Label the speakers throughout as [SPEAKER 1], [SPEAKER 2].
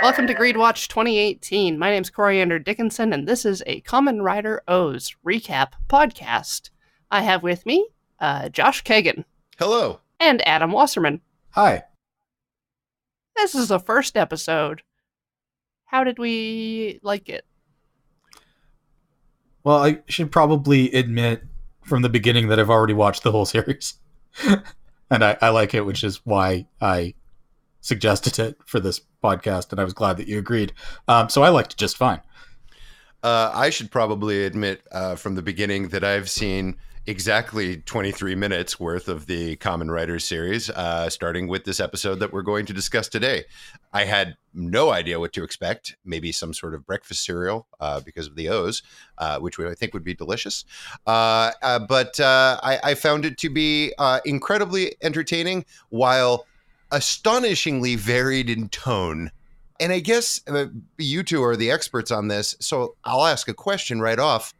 [SPEAKER 1] Welcome to GREEDWATCH2018. My name's Coriander Dickinson, and this is a Kamen Rider O's recap podcast. I have with me Josh Kagan.
[SPEAKER 2] Hello.
[SPEAKER 1] And Adam Wasserman.
[SPEAKER 3] Hi.
[SPEAKER 1] This is the first episode. How did we like it?
[SPEAKER 3] Well, I should probably admit from the beginning that I've already watched the whole series. And I like it, which is why I suggested it for this podcast, and I was glad that you agreed. So I liked it just fine.
[SPEAKER 2] I should probably admit from the beginning that I've seen exactly 23 minutes worth of the Kamen Rider series, starting with this episode that we're going to discuss today. I had no idea what to expect. Maybe some sort of breakfast cereal because of the O's, which I think would be delicious. But I found it to be incredibly entertaining while astonishingly varied in tone. And I guess you two are the experts on this, so I'll ask a question right off.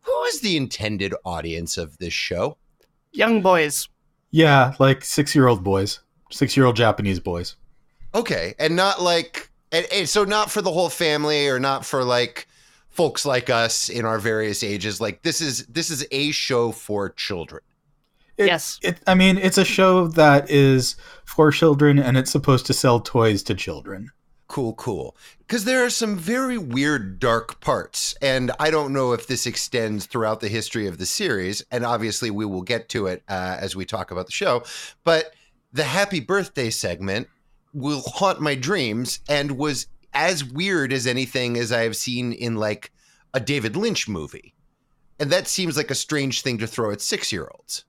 [SPEAKER 2] Who is the intended audience of this show?
[SPEAKER 1] Young boys.
[SPEAKER 3] Yeah, like 6-year-old boys. 6-year-old Japanese boys.
[SPEAKER 2] Okay, and not like... And so not for the whole family or not for like folks like us in our various ages. Like this is a show for children.
[SPEAKER 1] Yes.
[SPEAKER 3] It's a show that is for children, and it's supposed to sell toys to children.
[SPEAKER 2] Cool. Because there are some very weird, dark parts, and I don't know if this extends throughout the history of the series, and obviously we will get to it as we talk about the show, but the happy birthday segment will haunt my dreams and was as weird as anything as I have seen in, like, a David Lynch movie. And that seems like a strange thing to throw at 6-year-olds.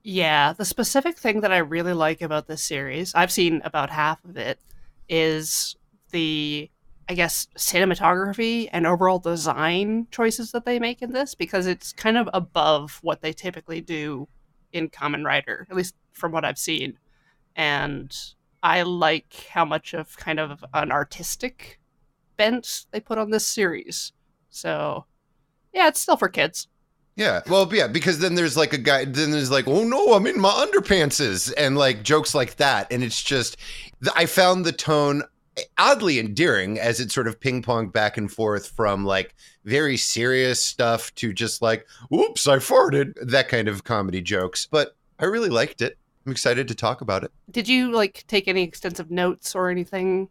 [SPEAKER 1] Yeah, the specific thing that I really like about this series, I've seen about half of it, is the, I guess, cinematography and overall design choices that they make in this, because it's kind of above what they typically do in Kamen Rider, at least from what I've seen. And I like how much of kind of an artistic bent they put on this series. So, yeah, it's still for kids.
[SPEAKER 2] Yeah, well, yeah, because then there's like a guy, then there's like, oh no, I'm in my underpantses, and like jokes like that. And it's just, I found the tone oddly endearing as it sort of ping-ponged back and forth from like very serious stuff to just like, oops, I farted, that kind of comedy jokes. But I really liked it. I'm excited to talk about it.
[SPEAKER 1] Did you like take any extensive notes or anything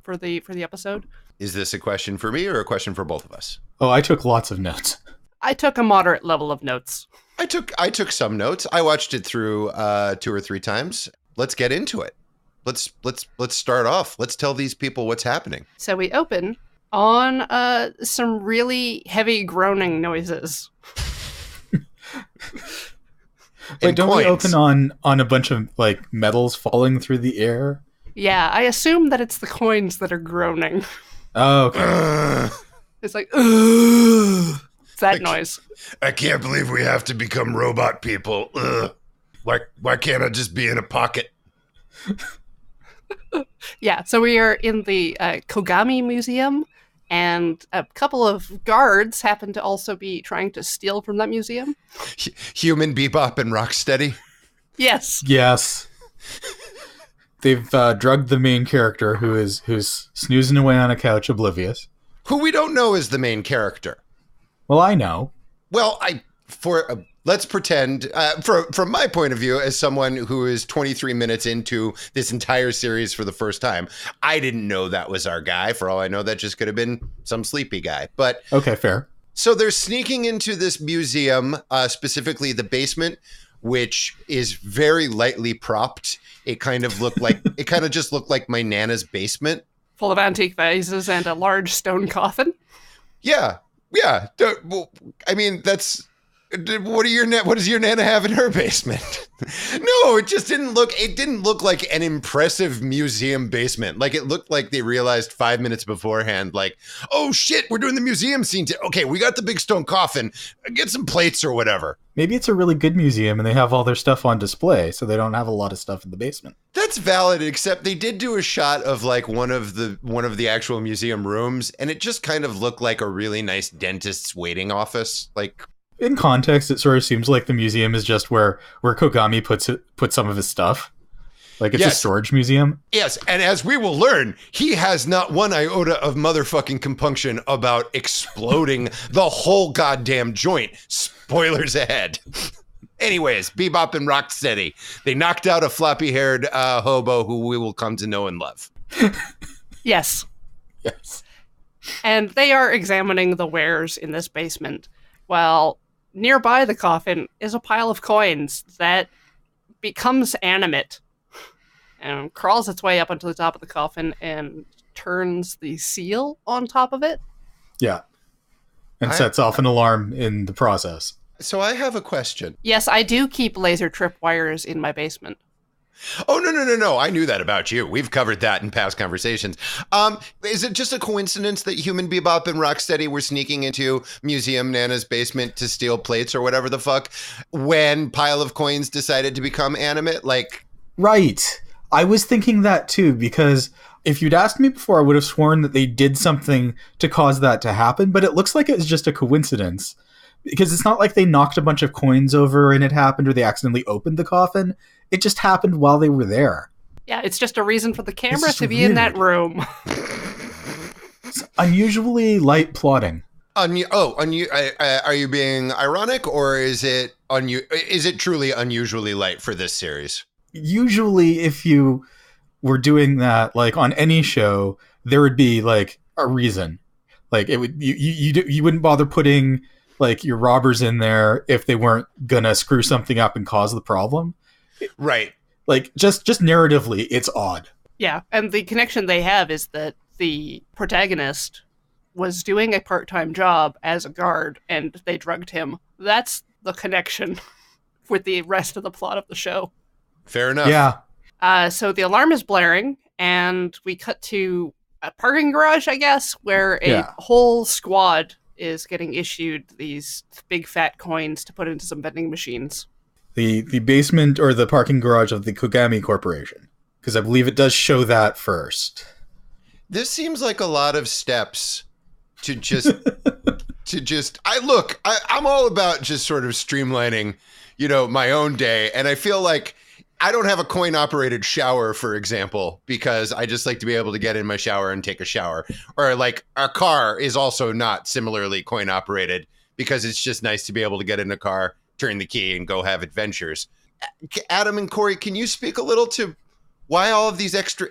[SPEAKER 1] for the episode?
[SPEAKER 2] Is this a question for me or a question for both of us?
[SPEAKER 3] Oh, I took lots of notes.
[SPEAKER 1] I took a moderate level of notes.
[SPEAKER 2] I took some notes. I watched it through 2 or 3 times. Let's get into it. Let's start off. Let's tell these people what's happening.
[SPEAKER 1] So we open on some really heavy groaning noises.
[SPEAKER 3] Wait, don't we open on a bunch of like metals falling through the air?
[SPEAKER 1] Yeah, I assume that it's the coins that are groaning.
[SPEAKER 3] Oh, okay.
[SPEAKER 1] It's like, ugh. That noise.
[SPEAKER 2] I can't believe we have to become robot people. Ugh. Why can't I just be in a pocket?
[SPEAKER 1] Yeah, so we are in the Kogami Museum, and a couple of guards happen to also be trying to steal from that museum.
[SPEAKER 2] Human Bebop and Rocksteady?
[SPEAKER 1] Yes.
[SPEAKER 3] Yes. They've drugged the main character who's snoozing away on a couch oblivious.
[SPEAKER 2] Who we don't know is the main character.
[SPEAKER 3] Well, I know.
[SPEAKER 2] Well, let's pretend, from my point of view, as someone who is 23 minutes into this entire series for the first time, I didn't know that was our guy. For all I know, that just could have been some sleepy guy. But
[SPEAKER 3] okay, fair.
[SPEAKER 2] So they're sneaking into this museum, specifically the basement, which is very lightly propped. It kind of just looked like my Nana's basement,
[SPEAKER 1] full of antique vases and a large stone coffin.
[SPEAKER 2] Yeah. Yeah, I mean, that's what does your Nana have in her basement? No, it just didn't look like an impressive museum basement. Like it looked like they realized 5 minutes beforehand, like, oh shit, we're doing the museum scene. Okay, we got the big stone coffin. Get some plates or whatever.
[SPEAKER 3] Maybe it's a really good museum and they have all their stuff on display, so they don't have a lot of stuff in the basement.
[SPEAKER 2] That's valid, except they did do a shot of like one of the actual museum rooms, and it just kind of looked like a really nice dentist's waiting office. Like,
[SPEAKER 3] in context, it sort of seems like the museum is just where Kogami puts some of his stuff. Like it's a storage museum.
[SPEAKER 2] Yes, and as we will learn, he has not one iota of motherfucking compunction about exploding the whole goddamn joint. Spoilers ahead. Anyways, Bebop and Rocksteady. They knocked out a floppy-haired hobo who we will come to know and love.
[SPEAKER 1] Yes.
[SPEAKER 3] Yes.
[SPEAKER 1] And they are examining the wares in this basement, while nearby the coffin is a pile of coins that becomes animate and crawls its way up onto the top of the coffin and turns the seal on top of it.
[SPEAKER 3] Yeah. And sets off an alarm in the process.
[SPEAKER 2] So I have a question.
[SPEAKER 1] Yes, I do keep laser trip wires in my basement.
[SPEAKER 2] Oh, no. I knew that about you. We've covered that in past conversations. Is it just a coincidence that Human Bebop and Rocksteady were sneaking into Museum Nana's basement to steal plates or whatever the fuck when Pile of Coins decided to become animate? Like,
[SPEAKER 3] right. I was thinking that too, because if you'd asked me before, I would have sworn that they did something to cause that to happen, but it looks like it was just a coincidence. Because it's not like they knocked a bunch of coins over and it happened, or they accidentally opened the coffin. It just happened while they were there.
[SPEAKER 1] Yeah, it's just a reason for the camera to be in that room.
[SPEAKER 3] It's unusually light plotting.
[SPEAKER 2] Are you being ironic, or is it truly unusually light for this series?
[SPEAKER 3] Usually, if you were doing that, like on any show, there would be like a reason. Like it would, you wouldn't bother putting like your robbers in there if they weren't gonna screw something up and cause the problem.
[SPEAKER 2] Right.
[SPEAKER 3] Like just narratively, it's odd.
[SPEAKER 1] Yeah, and the connection they have is that the protagonist was doing a part-time job as a guard and they drugged him. That's the connection with the rest of the plot of the show.
[SPEAKER 2] Fair enough.
[SPEAKER 3] Yeah.
[SPEAKER 1] So the alarm is blaring and we cut to a parking garage, I guess, where a whole squad is getting issued these big fat coins to put into some vending machines.
[SPEAKER 3] The basement or the parking garage of the Kogami Corporation, because I believe it does show that first.
[SPEAKER 2] This seems like a lot of steps to just I'm all about just sort of streamlining, my own day, and I feel like I don't have a coin operated shower, for example, because I just like to be able to get in my shower and take a shower. Or like our car is also not similarly coin operated because it's just nice to be able to get in a car, turn the key, and go have adventures. Adam and Corey, can you speak a little to why all of these extra?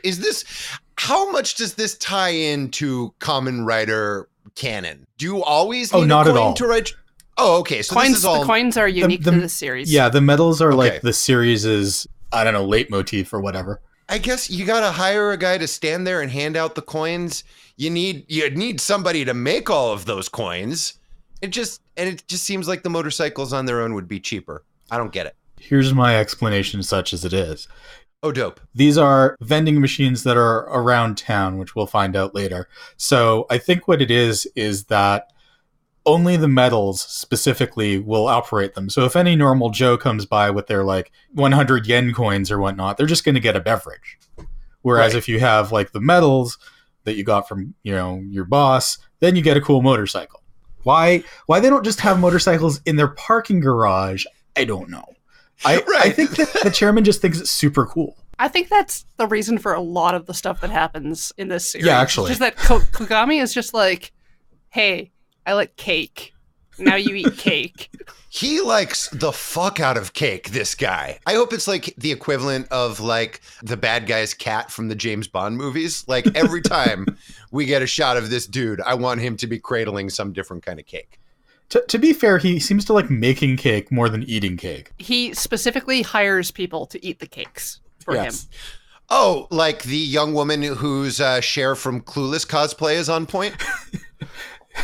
[SPEAKER 2] How much does this tie into Kamen Rider canon? Do you always need
[SPEAKER 3] not
[SPEAKER 2] a
[SPEAKER 3] at
[SPEAKER 2] coin
[SPEAKER 3] all.
[SPEAKER 2] to write? Oh, okay. So
[SPEAKER 1] coins,
[SPEAKER 2] this is all.
[SPEAKER 1] The coins are unique to this series.
[SPEAKER 3] Yeah, the medals are like the series' leitmotif or whatever.
[SPEAKER 2] I guess you got to hire a guy to stand there and hand out the coins. You need somebody to make all of those coins. It just seems like the motorcycles on their own would be cheaper. I don't get it.
[SPEAKER 3] Here's my explanation, such as it is.
[SPEAKER 2] Oh, dope.
[SPEAKER 3] These are vending machines that are around town, which we'll find out later. So I think what it is that only the medals specifically will operate them. So if any normal Joe comes by with their like 100 yen coins or whatnot, they're just going to get a beverage. Whereas if you have like the medals that you got from, your boss, then you get a cool motorcycle. Why they don't just have motorcycles in their parking garage, I don't know. I think that the chairman just thinks it's super cool.
[SPEAKER 1] I think that's the reason for a lot of the stuff that happens in this series.
[SPEAKER 3] Yeah, actually.
[SPEAKER 1] It's just that Kogami is just like, hey, I like cake. Now you eat cake.
[SPEAKER 2] He likes the fuck out of cake, this guy. I hope it's like the equivalent of like the bad guy's cat from the James Bond movies. Like every time we get a shot of this dude, I want him to be cradling some different kind of cake.
[SPEAKER 3] To be fair, he seems to like making cake more than eating cake.
[SPEAKER 1] He specifically hires people to eat the cakes for him.
[SPEAKER 2] Oh, like the young woman whose Cher from Clueless cosplay is on point?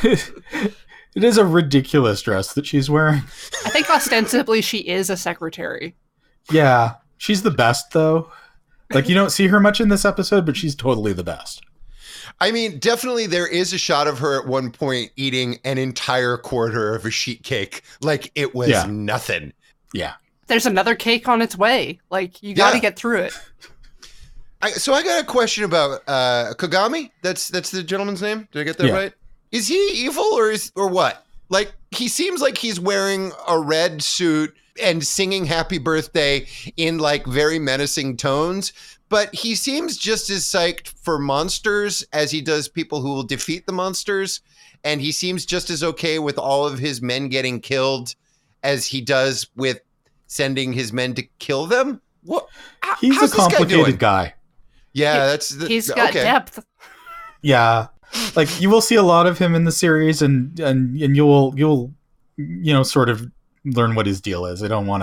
[SPEAKER 3] It is a ridiculous dress that she's wearing.
[SPEAKER 1] I think ostensibly she is a secretary.
[SPEAKER 3] Yeah, she's the best though. Like you don't see her much in this episode, but she's totally the best.
[SPEAKER 2] I mean, definitely there is a shot of her at one point eating an entire quarter of a sheet cake like it was nothing.
[SPEAKER 3] Yeah.
[SPEAKER 1] There's another cake on its way. Like, you got to get through it.
[SPEAKER 2] So I got a question about Kogami. That's the gentleman's name. Did I get that right? Is he evil or what? Like, he seems like he's wearing a red suit and singing happy birthday in like very menacing tones. But he seems just as psyched for monsters as he does people who will defeat the monsters. And he seems just as okay with all of his men getting killed as he does with sending his men to kill them. What?
[SPEAKER 3] He's a complicated guy.
[SPEAKER 2] Yeah,
[SPEAKER 1] he's got depth.
[SPEAKER 3] Yeah, like you will see a lot of him in the series, and you'll sort of learn what his deal is. I don't want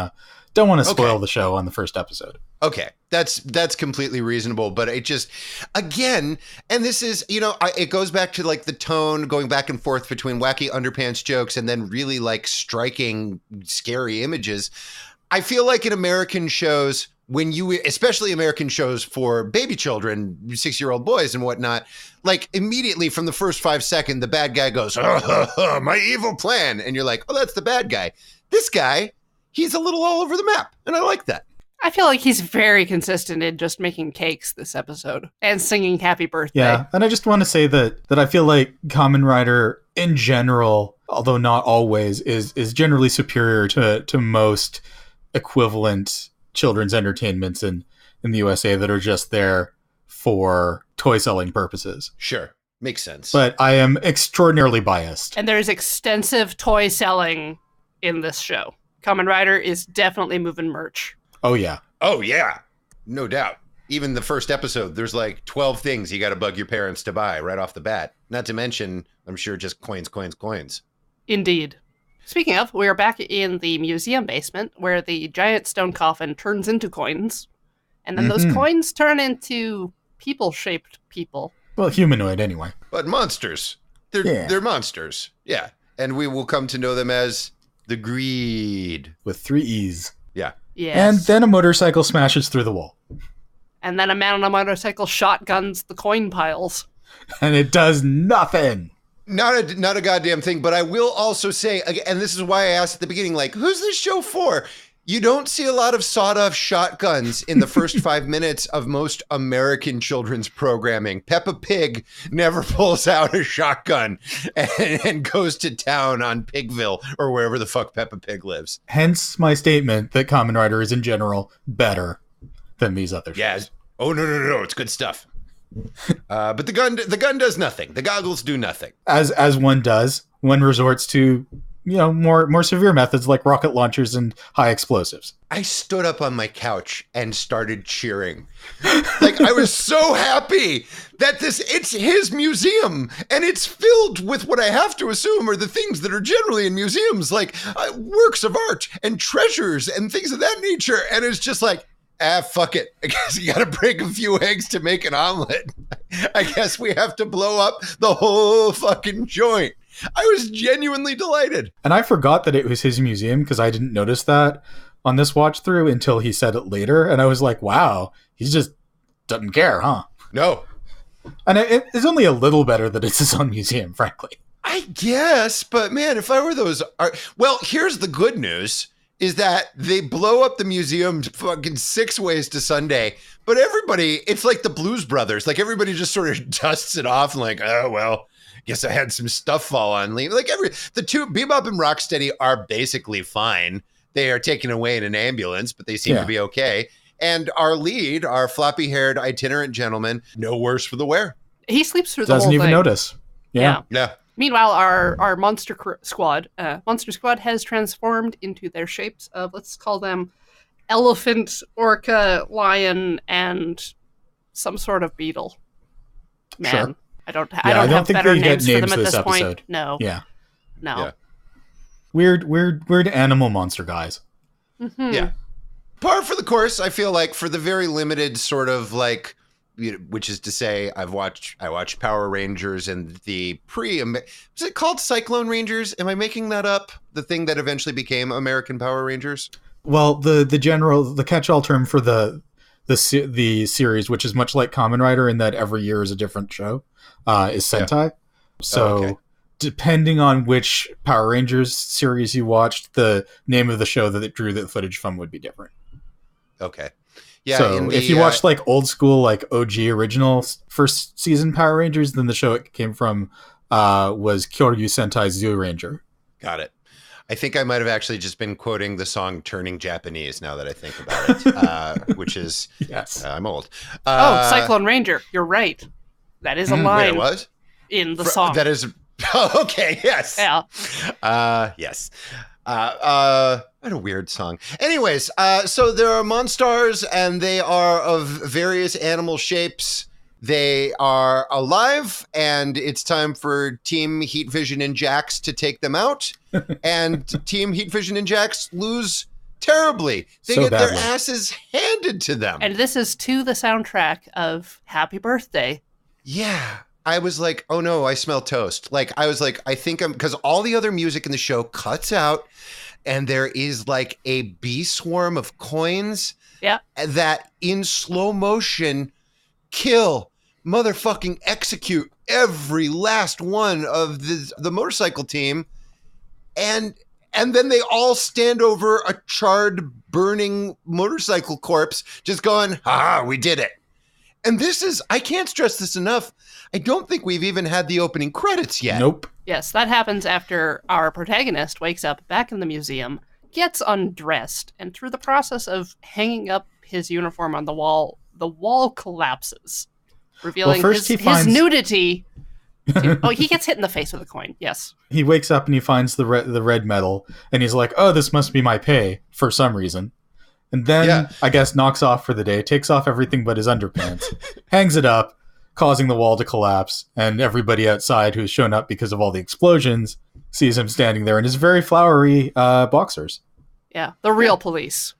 [SPEAKER 3] to spoil the show on the first episode.
[SPEAKER 2] Okay, that's completely reasonable, but it just, again, and this is, it goes back to like the tone going back and forth between wacky underpants jokes and then really like striking, scary images. I feel like in American shows, especially American shows for baby children, 6-year-old boys and whatnot, like immediately from the first 5 seconds, the bad guy goes, my evil plan. And you're like, oh, that's the bad guy. This guy, he's a little all over the map. And I like that.
[SPEAKER 1] I feel like he's very consistent in just making cakes this episode and singing happy birthday.
[SPEAKER 3] Yeah. And I just want to say that I feel like Kamen Rider in general, although not always, is generally superior to most equivalent children's entertainments in the USA that are just there for toy selling purposes.
[SPEAKER 2] Sure. Makes sense.
[SPEAKER 3] But I am extraordinarily biased.
[SPEAKER 1] And there's extensive toy selling in this show. Kamen Rider is definitely moving merch.
[SPEAKER 3] Oh, yeah.
[SPEAKER 2] Oh, yeah. No doubt. Even the first episode, there's like 12 things you got to bug your parents to buy right off the bat. Not to mention, I'm sure, just coins.
[SPEAKER 1] Indeed. Speaking of, we are back in the museum basement where the giant stone coffin turns into coins. And then those coins turn into people-shaped people.
[SPEAKER 3] Well, humanoid anyway.
[SPEAKER 2] But monsters. They're monsters. Yeah. And we will come to know them as the Greed.
[SPEAKER 3] With 3 E's.
[SPEAKER 2] Yeah.
[SPEAKER 1] Yes.
[SPEAKER 3] And then a motorcycle smashes through the wall.
[SPEAKER 1] And then a man on a motorcycle shotguns the coin piles.
[SPEAKER 3] And it does nothing.
[SPEAKER 2] Not a goddamn thing, but I will also say, and this is why I asked at the beginning, like, who's this show for? You don't see a lot of sawed-off shotguns in the first 5 minutes of most American children's programming. Peppa Pig never pulls out a shotgun and goes to town on Pigville or wherever the fuck Peppa Pig lives.
[SPEAKER 3] Hence my statement that Kamen Rider is in general better than these other shows.
[SPEAKER 2] Yeah. Oh, no. It's good stuff. But the gun does nothing. The goggles do nothing.
[SPEAKER 3] As one does, one resorts to, more severe methods like rocket launchers and high explosives.
[SPEAKER 2] I stood up on my couch and started cheering. Like, I was so happy that it's his museum and it's filled with what I have to assume are the things that are generally in museums, like works of art and treasures and things of that nature. And it's just like, fuck it. I guess you gotta break a few eggs to make an omelet. I guess we have to blow up the whole fucking joint. I was genuinely delighted.
[SPEAKER 3] And I forgot that it was his museum because I didn't notice that on this watch through until he said it later. And I was like, wow, he just doesn't care, huh?
[SPEAKER 2] No.
[SPEAKER 3] And it's only a little better that it's his own museum, frankly.
[SPEAKER 2] I guess, but man, if I were those... Well, here's the good news. Is that they blow up the museum fucking 6 ways to Sunday, but everybody, it's like the Blues Brothers. Like everybody just sort of dusts it off and like, oh, well, guess I had some stuff fall on me. Like the two, Bebop and Rocksteady, are basically fine. They are taken away in an ambulance, but they seem to be okay. And our lead, our floppy-haired itinerant gentleman, no worse for the wear.
[SPEAKER 1] He sleeps through the whole thing.
[SPEAKER 3] Doesn't even notice. Yeah.
[SPEAKER 1] Meanwhile, our Monster Squad has transformed into their shapes of, let's call them elephant, orca, lion, and some sort of beetle. Man,
[SPEAKER 3] sure.
[SPEAKER 1] I don't have better names for them at this point.
[SPEAKER 3] Episode.
[SPEAKER 1] No.
[SPEAKER 3] Yeah.
[SPEAKER 1] No.
[SPEAKER 2] Yeah.
[SPEAKER 3] Weird animal monster guys.
[SPEAKER 1] Mm-hmm.
[SPEAKER 2] Yeah. Par for the course, I feel like, for the very limited sort of like, which is to say, I watched Power Rangers and the was it called Cyclone Rangers? Am I making that up? The thing that eventually became American Power Rangers?
[SPEAKER 3] Well, the catch-all term for the series, which is much like Kamen Rider in that every year is a different show, is Sentai. Yeah. So depending on which Power Rangers series you watched, the name of the show that it drew the footage from would be different.
[SPEAKER 2] Okay. Yeah,
[SPEAKER 3] so if you watched like old school, like OG original first season Power Rangers, then the show it came from was Kyoryu Sentai Zoo Ranger.
[SPEAKER 2] Got it. I think I might have actually just been quoting the song Turning Japanese now that I think about it, which is,
[SPEAKER 3] Yes.
[SPEAKER 2] I'm old.
[SPEAKER 1] Cyclone Ranger. You're right. That is a
[SPEAKER 2] Wait,
[SPEAKER 1] line
[SPEAKER 2] it was?
[SPEAKER 1] in the song.
[SPEAKER 2] That is, okay, yes.
[SPEAKER 1] Yeah.
[SPEAKER 2] Yes. What a weird song. Anyways, so there are monsters, and they are of various animal shapes. They are alive, and it's time for Team Heat Vision and Jax to take them out. And Team Heat Vision and Jax lose terribly. They get their asses handed to them.
[SPEAKER 1] And this is to the soundtrack of Happy Birthday.
[SPEAKER 2] Yeah. I was like, oh no, I smell toast. Like, I was like, I think because all the other music in the show cuts out, and there is like a bee swarm of coins that in slow motion kill, motherfucking execute every last one of the motorcycle team. And then they all stand over a charred, burning motorcycle corpse, just going, we did it. And this is, I can't stress this enough, I don't think we've even had the opening credits yet.
[SPEAKER 3] Nope.
[SPEAKER 1] Yes, that happens after our protagonist wakes up back in the museum, gets undressed, and through the process of hanging up his uniform on the wall collapses, revealing his nudity. He gets hit in the face with a coin, yes.
[SPEAKER 3] He wakes up and he finds the red medal, and he's like, oh, this must be my pay, for some reason. And then, I guess, knocks off for the day, takes off everything but his underpants, hangs it up, causing the wall to collapse, and everybody outside who's shown up because of all the explosions sees him standing there in his very flowery boxers.
[SPEAKER 1] Yeah, the real police.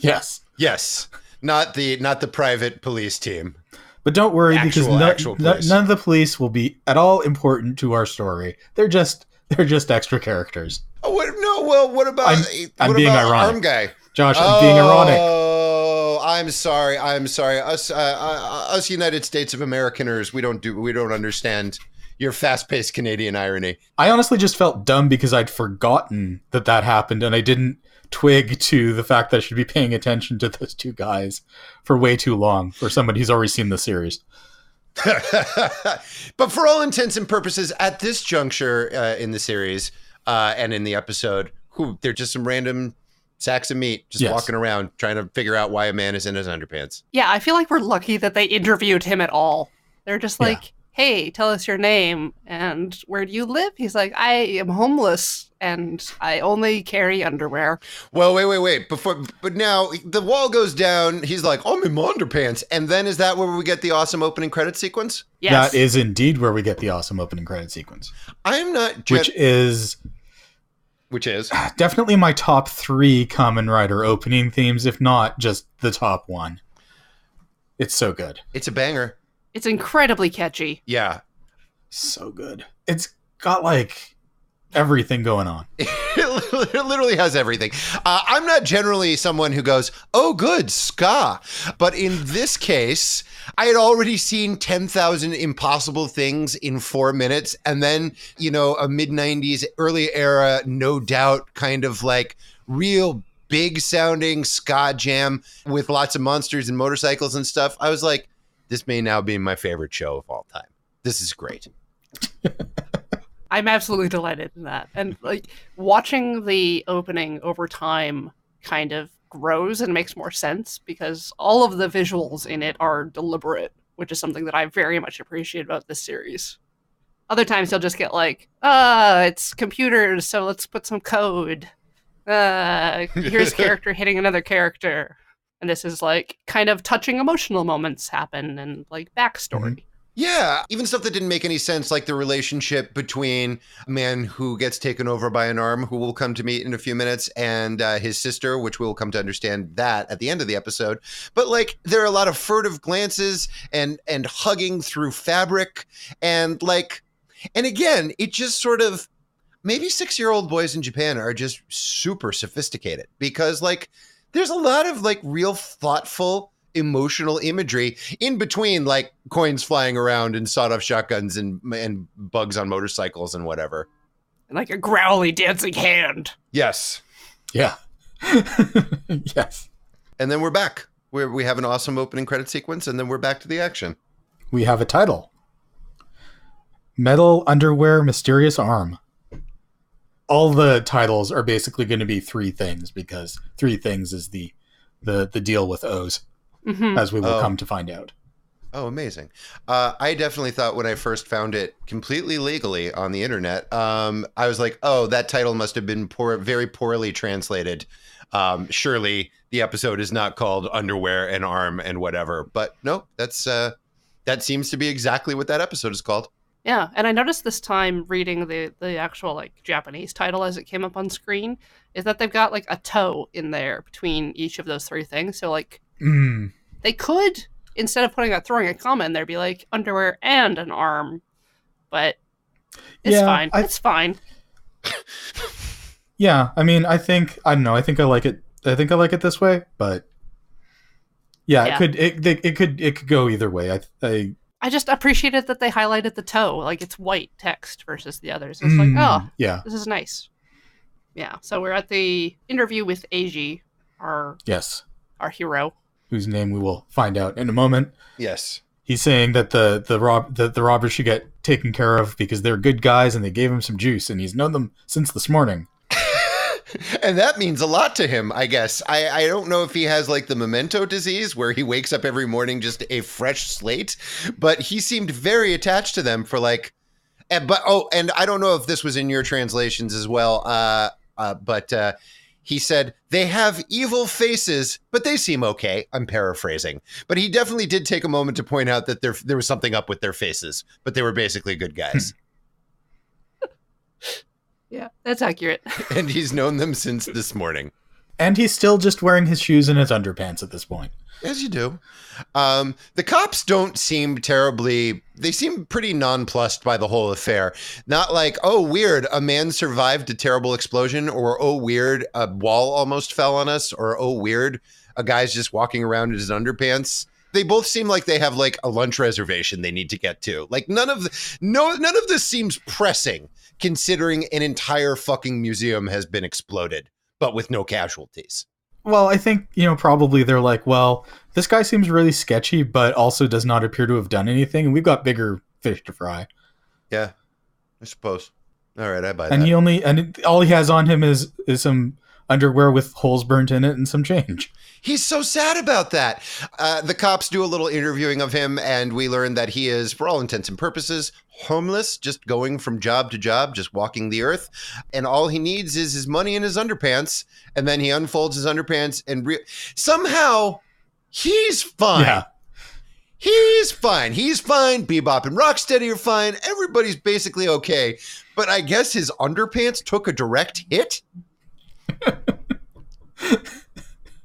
[SPEAKER 3] Yes.
[SPEAKER 2] Yes. Not the private police team.
[SPEAKER 3] But don't worry, because none of the police will be at all important to our story. They're just extra characters.
[SPEAKER 2] Oh, what about
[SPEAKER 3] I'm being ironic.
[SPEAKER 2] Arm guy?
[SPEAKER 3] Josh, I'm being ironic.
[SPEAKER 2] Oh, I'm sorry. Us United States of Americaners, we don't understand your fast-paced Canadian irony.
[SPEAKER 3] I honestly just felt dumb because I'd forgotten that happened, and I didn't twig to the fact that I should be paying attention to those two guys for way too long for somebody who's already seen the series.
[SPEAKER 2] But for all intents and purposes, at this juncture in the series and in the episode, they're just some random sacks of meat just walking around trying to figure out why a man is in his underpants.
[SPEAKER 1] Yeah, I feel like we're lucky that they interviewed him at all. They're just like, hey, tell us your name and where do you live? He's like, I am homeless and I only carry underwear.
[SPEAKER 2] Well, wait. But now the wall goes down. He's like, I'm in my underpants. And then is that where we get the awesome opening credit sequence?
[SPEAKER 1] Yes.
[SPEAKER 3] That is indeed where we get the awesome opening credit sequence.
[SPEAKER 2] I'm not...
[SPEAKER 3] Which is definitely my top 3 Kamen Rider opening themes, if not just the top one. It's so good.
[SPEAKER 2] It's a banger.
[SPEAKER 1] It's incredibly catchy.
[SPEAKER 2] Yeah.
[SPEAKER 3] So good. It's got like everything going on.
[SPEAKER 2] It literally has everything. I'm not generally someone who goes, oh, good, ska. But in this case, I had already seen 10,000 impossible things in 4 minutes. And then, a mid-90s, early era, no doubt, kind of like real big sounding ska jam with lots of monsters and motorcycles and stuff. I was like, this may now be my favorite show of all time. This is great.
[SPEAKER 1] I'm absolutely delighted in that. And like watching the opening over time kind of grows and makes more sense because all of the visuals in it are deliberate, which is something that I very much appreciate about this series. Other times you'll just get like, it's computers, so let's put some code. Here's a character hitting another character. And this is like kind of touching emotional moments happen and like backstory.
[SPEAKER 3] Mm-hmm.
[SPEAKER 2] Yeah, even stuff that didn't make any sense, like the relationship between a man who gets taken over by an arm, who we'll come to meet in a few minutes, and his sister, which we'll come to understand that at the end of the episode. But like, there are a lot of furtive glances and hugging through fabric, and again, it just sort of, maybe 6-year-old boys in Japan are just super sophisticated because like, there's a lot of like real thoughtful, emotional imagery in between like coins flying around and sawed-off shotguns and bugs on motorcycles and whatever.
[SPEAKER 1] And like a growly dancing hand.
[SPEAKER 2] Yes.
[SPEAKER 3] Yeah. Yes.
[SPEAKER 2] And then we're back. We have an awesome opening credit sequence, and then we're back to the action.
[SPEAKER 3] We have a title. Metal Underwear Mysterious Arm. all the titles are basically going to be three things, because three things is the deal with O's, as we will come to find out.
[SPEAKER 2] Oh, amazing. I definitely thought when I first found it completely legally on the internet, I was like, oh, that title must have been very poorly translated. Surely the episode is not called Underwear and Arm and whatever. But no, that seems to be exactly what that episode is called.
[SPEAKER 1] Yeah, and I noticed this time reading the actual like Japanese title as it came up on screen is that they've got like a toe in there between each of those three things. So like they could, instead of throwing a comma in there, be like underwear and an arm, but it's fine. It's fine.
[SPEAKER 3] Yeah, I mean, I don't know. I think I like it. I think I like it this way, but yeah. It could go either way.
[SPEAKER 1] I just appreciated that they highlighted the toe, like it's white text versus the others. It's like, yeah, this is nice. Yeah, so we're at the interview with Eiji, our hero,
[SPEAKER 3] whose name we will find out in a moment.
[SPEAKER 2] Yes,
[SPEAKER 3] he's saying that the robbers should get taken care of because they're good guys and they gave him some juice and he's known them since this morning.
[SPEAKER 2] And that means a lot to him, I guess. I don't know if he has like the memento disease where he wakes up every morning just a fresh slate, but he seemed very attached to them for like, and I don't know if this was in your translations as well, but he said, they have evil faces, but they seem okay. I'm paraphrasing. But he definitely did take a moment to point out that there was something up with their faces, but they were basically good guys.
[SPEAKER 1] Yeah, that's accurate.
[SPEAKER 2] And he's known them since this morning.
[SPEAKER 3] And he's still just wearing his shoes and his underpants at this point.
[SPEAKER 2] As you do. The cops don't seem terribly... They seem pretty nonplussed by the whole affair. Not like, oh, weird, a man survived a terrible explosion, or, oh, weird, a wall almost fell on us, or, oh, weird, a guy's just walking around in his underpants. They both seem like they have like a lunch reservation they need to get to. Like none of this seems pressing, considering an entire fucking museum has been exploded, but with no casualties.
[SPEAKER 3] Well, I think, probably they're like, well, this guy seems really sketchy, but also does not appear to have done anything, and we've got bigger fish to fry.
[SPEAKER 2] Yeah, I suppose. All right, I buy that.
[SPEAKER 3] And all he has on him is some underwear with holes burnt in it and some change.
[SPEAKER 2] He's so sad about that. The cops do a little interviewing of him, and we learn that he is, for all intents and purposes, homeless, just going from job to job, just walking the earth. And all he needs is his money and his underpants. And then he unfolds his underpants and somehow he's fine. Yeah. He's fine. He's fine. Bebop and Rocksteady are fine. Everybody's basically okay. But I guess his underpants took a direct hit.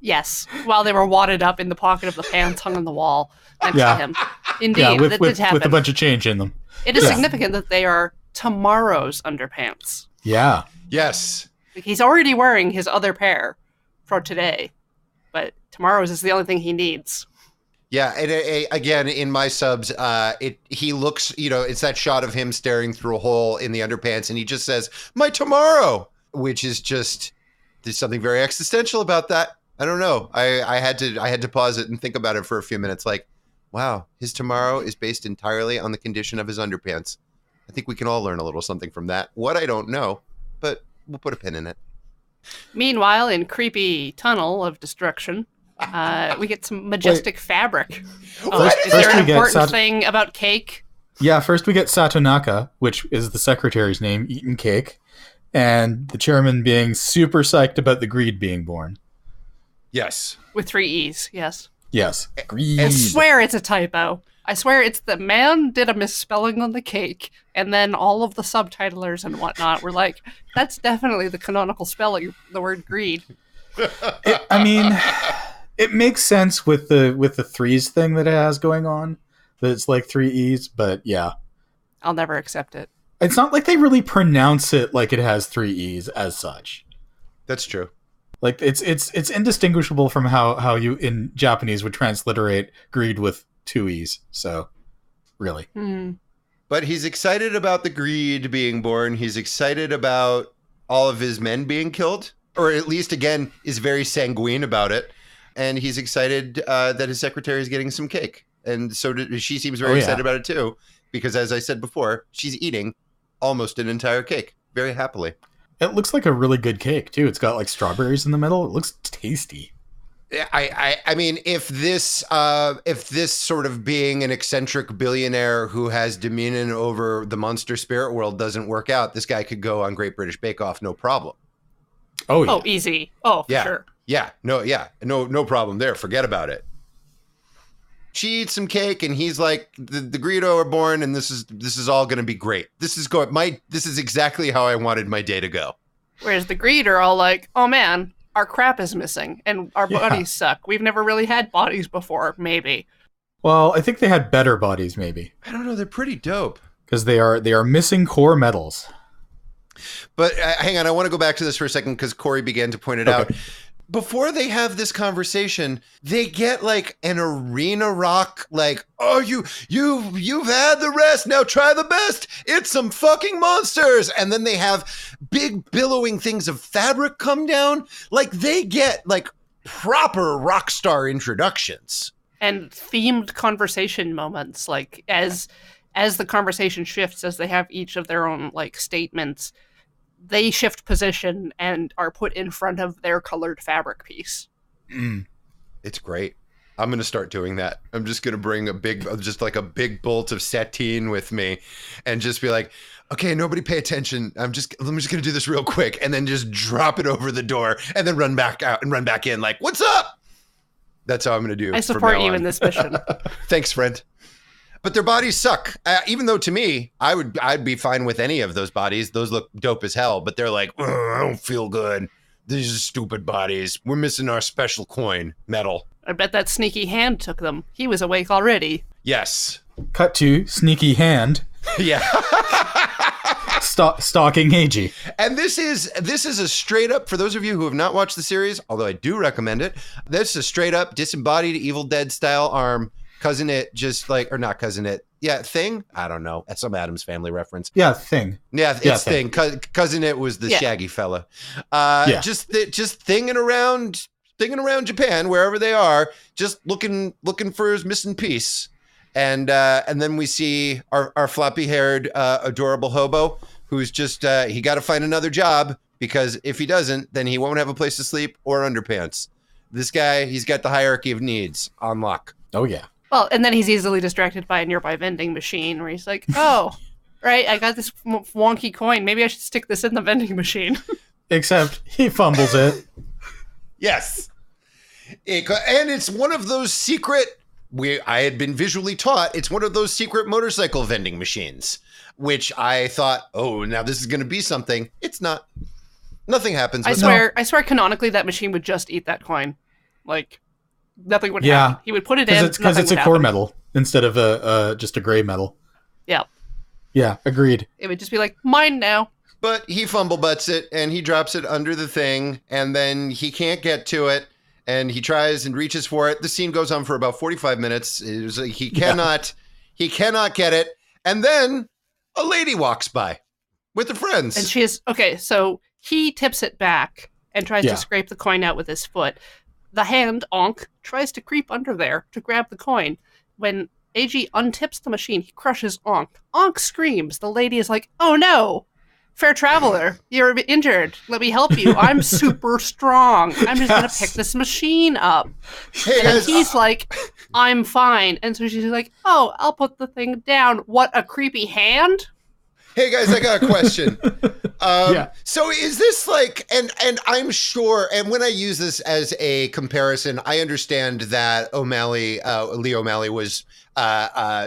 [SPEAKER 1] Yes, while they were wadded up in the pocket of the pants hung on the wall next to him. Indeed, that did happen.
[SPEAKER 3] With a bunch of change in them.
[SPEAKER 1] It is significant that they are tomorrow's underpants.
[SPEAKER 3] Yeah.
[SPEAKER 2] Yes.
[SPEAKER 1] He's already wearing his other pair for today, but tomorrow's is the only thing he needs.
[SPEAKER 2] Yeah, and again, in my subs, he looks, it's that shot of him staring through a hole in the underpants, and he just says, "My tomorrow," which is just, there's something very existential about that. I don't know. I had to pause it and think about it for a few minutes. Like, wow, his tomorrow is based entirely on the condition of his underpants. I think we can all learn a little something from that. What, I don't know, but we'll put a pin in it.
[SPEAKER 1] Meanwhile, in creepy tunnel of destruction, we get some majestic fabric. Is there an important thing about cake?
[SPEAKER 3] Yeah, first we get Satonaka, which is the secretary's name, eating cake, and the chairman being super psyched about the greed being born.
[SPEAKER 2] Yes.
[SPEAKER 1] With 3 E's, yes.
[SPEAKER 3] Yes. Greed.
[SPEAKER 1] I swear it's a typo. I swear it's the man did a misspelling on the cake, and then all of the subtitlers and whatnot were like, that's definitely the canonical spelling of the word greed.
[SPEAKER 3] It makes sense with the threes thing that it has going on, that it's like 3 E's, but yeah.
[SPEAKER 1] I'll never accept it.
[SPEAKER 3] It's not like they really pronounce it like it has 3 E's as such.
[SPEAKER 2] That's true.
[SPEAKER 3] Like it's indistinguishable from how you in Japanese would transliterate greed with 2 E's. So, really.
[SPEAKER 2] But he's excited about the greed being born. He's excited about all of his men being killed, or at least, again, is very sanguine about it. And he's excited that his secretary is getting some cake. And so she seems very excited about it too, because as I said before, she's eating almost an entire cake very happily.
[SPEAKER 3] It looks like a really good cake, too. It's got like strawberries in the middle. It looks tasty.
[SPEAKER 2] I mean, if this sort of being an eccentric billionaire who has dominion over the monster spirit world doesn't work out, this guy could go on Great British Bake Off, no problem.
[SPEAKER 3] Oh, yeah.
[SPEAKER 1] Oh, easy. Oh, for
[SPEAKER 2] Yeah.
[SPEAKER 1] sure.
[SPEAKER 2] Yeah, no problem there. Forget about it. She eats some cake, and he's like, "The Greedo are born, and this is all going to be great. This is exactly how I wanted my day to go."
[SPEAKER 1] Whereas the Greed are all like, oh man, our crap is missing, and our bodies suck. We've never really had bodies before, maybe.
[SPEAKER 3] Well, I think they had better bodies, maybe.
[SPEAKER 2] I don't know. They're pretty dope.
[SPEAKER 3] Because they are missing core metals.
[SPEAKER 2] But hang on, I want to go back to this for a second because Corey began to point it out. Before they have this conversation, they get like an arena rock, like, "Oh, you've had the rest, now try the best. It's some fucking monsters." And then they have big billowing things of fabric come down. Like they get like proper rock star introductions.
[SPEAKER 1] And themed conversation moments, like as the conversation shifts, as they have each of their own like statements, they shift position and are put in front of their colored fabric piece.
[SPEAKER 2] It's great. I'm going to start doing that. I'm just going to bring a big bolt of sateen with me and just be like, "Okay, nobody pay attention. I'm just going to do this real quick," and then just drop it over the door and then run back out and run back in like, "What's up?" That's how I'm going to do.
[SPEAKER 1] I support you in this mission.
[SPEAKER 2] Thanks, friend. But their bodies suck. Even though to me, I'd be fine with any of those bodies. Those look dope as hell. But they're like, "I don't feel good. These are stupid bodies. We're missing our special coin, metal."
[SPEAKER 1] I bet that sneaky hand took them. He was awake already.
[SPEAKER 2] Yes.
[SPEAKER 3] Cut to sneaky hand.
[SPEAKER 2] Yeah.
[SPEAKER 3] Stalking Heiji.
[SPEAKER 2] And this is a straight up, for those of you who have not watched the series, although I do recommend it, this is a straight up disembodied Evil Dead style arm. Cousin It, just like, or not Cousin It. Yeah, Thing? I don't know. That's some Addams Family reference.
[SPEAKER 3] Yeah, Thing.
[SPEAKER 2] Yeah, it's Thing. Cousin It was the shaggy fella. Just thinging around Japan, wherever they are, just looking for his missing piece. And then we see our floppy-haired, adorable hobo who's just, he got to find another job because if he doesn't, then he won't have a place to sleep or underpants. This guy, he's got the hierarchy of needs on lock.
[SPEAKER 3] Oh, yeah.
[SPEAKER 1] Well, and then he's easily distracted by a nearby vending machine where he's like, "Oh, right, I got this wonky coin. Maybe I should stick this in the vending machine."
[SPEAKER 3] Except he fumbles it.
[SPEAKER 2] Yes. And it's one of those secret, I had been visually taught, it's one of those secret motorcycle vending machines, which I thought, oh, now this is going to be something. It's not. Nothing happens.
[SPEAKER 1] I swear canonically that machine would just eat that coin. Like, nothing would happen. He would put it in.
[SPEAKER 3] Because it's a core metal instead of just a gray metal.
[SPEAKER 1] Yeah.
[SPEAKER 3] Yeah, agreed.
[SPEAKER 1] It would just be like, mine now.
[SPEAKER 2] But he fumblebutts it, and he drops it under the thing, and then he can't get to it, and he tries and reaches for it. The scene goes on for about 45 minutes. He cannot get it, and then a lady walks by with her friends.
[SPEAKER 1] And she is, okay, so he tips it back and tries to scrape the coin out with his foot. The hand, Onk, tries to creep under there to grab the coin. When AG untips the machine, he crushes Onk. Onk screams. The lady is like, "Oh no, fair traveler, you're injured. Let me help you. I'm super strong. I'm just going to pick this machine up." And he's like, "I'm fine." And so she's like, "Oh, I'll put the thing down." What a creepy hand.
[SPEAKER 2] Hey guys, I got a question. So is this like, and I'm sure, and when I use this as a comparison, I understand that Lee O'Malley was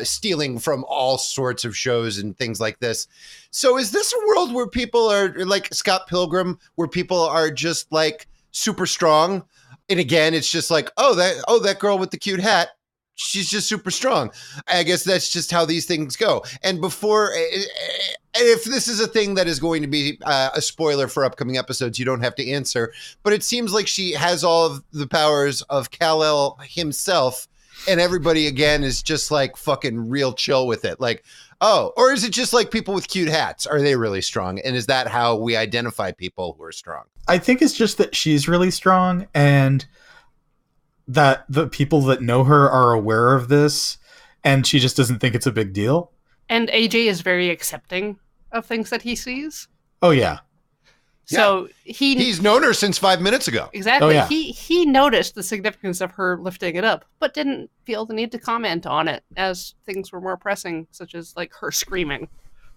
[SPEAKER 2] stealing from all sorts of shows and things like this. So is this a world where people are like Scott Pilgrim, where people are just like super strong? And again, it's just like, that girl with the cute hat, she's just super strong. I guess that's just how these things go. And if this is a thing that is going to be a spoiler for upcoming episodes, you don't have to answer. But it seems like she has all of the powers of Kal-El himself, and everybody, again, is just like fucking real chill with it. Like, oh, or is it just like people with cute hats? Are they really strong? And is that how we identify people who are strong?
[SPEAKER 3] I think it's just that she's really strong and that the people that know her are aware of this, and she just doesn't think it's a big deal.
[SPEAKER 1] And AJ is very accepting of things that he sees.
[SPEAKER 3] Oh, yeah.
[SPEAKER 1] So
[SPEAKER 2] he's known her since 5 minutes ago.
[SPEAKER 1] Exactly.
[SPEAKER 3] Oh, yeah.
[SPEAKER 1] He noticed the significance of her lifting it up, but didn't feel the need to comment on it as things were more pressing, such as like her screaming.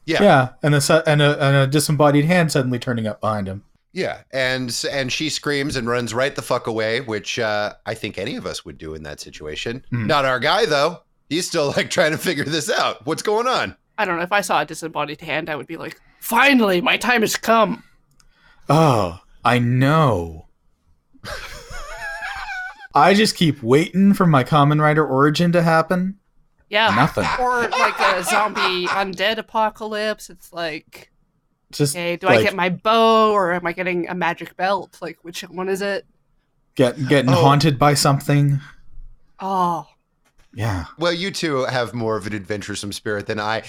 [SPEAKER 3] Yeah, and a disembodied hand suddenly turning up behind him.
[SPEAKER 2] Yeah, and she screams and runs right the fuck away, which I think any of us would do in that situation. Not our guy, though. He's still like trying to figure this out. What's going on?
[SPEAKER 1] I don't know. If I saw a disembodied hand, I would be like, finally, my time has come.
[SPEAKER 3] Oh, I know. I just keep waiting for my Kamen Rider origin to happen.
[SPEAKER 1] Yeah.
[SPEAKER 3] Nothing.
[SPEAKER 1] Or like a zombie undead apocalypse. It's like,
[SPEAKER 3] Just
[SPEAKER 1] okay, do I get my bow or am I getting a magic belt? Like, which one is it?
[SPEAKER 3] getting haunted by something?
[SPEAKER 1] Oh.
[SPEAKER 3] Yeah.
[SPEAKER 2] Well, you two have more of an adventuresome spirit than I.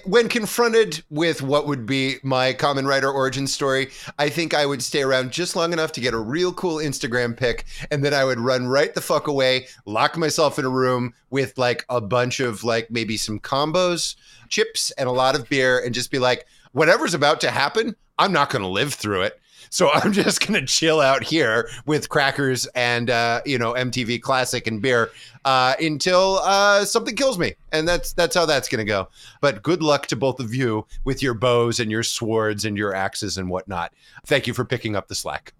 [SPEAKER 2] When confronted with what would be my Kamen Rider origin story, I think I would stay around just long enough to get a real cool Instagram pic, and then I would run right the fuck away, lock myself in a room with like a bunch of like maybe some combos, chips, and a lot of beer, and just be like, whatever's about to happen, I'm not going to live through it. So I'm just going to chill out here with crackers and, MTV Classic and beer until something kills me. And that's how that's going to go. But good luck to both of you with your bows and your swords and your axes and whatnot. Thank you for picking up the slack.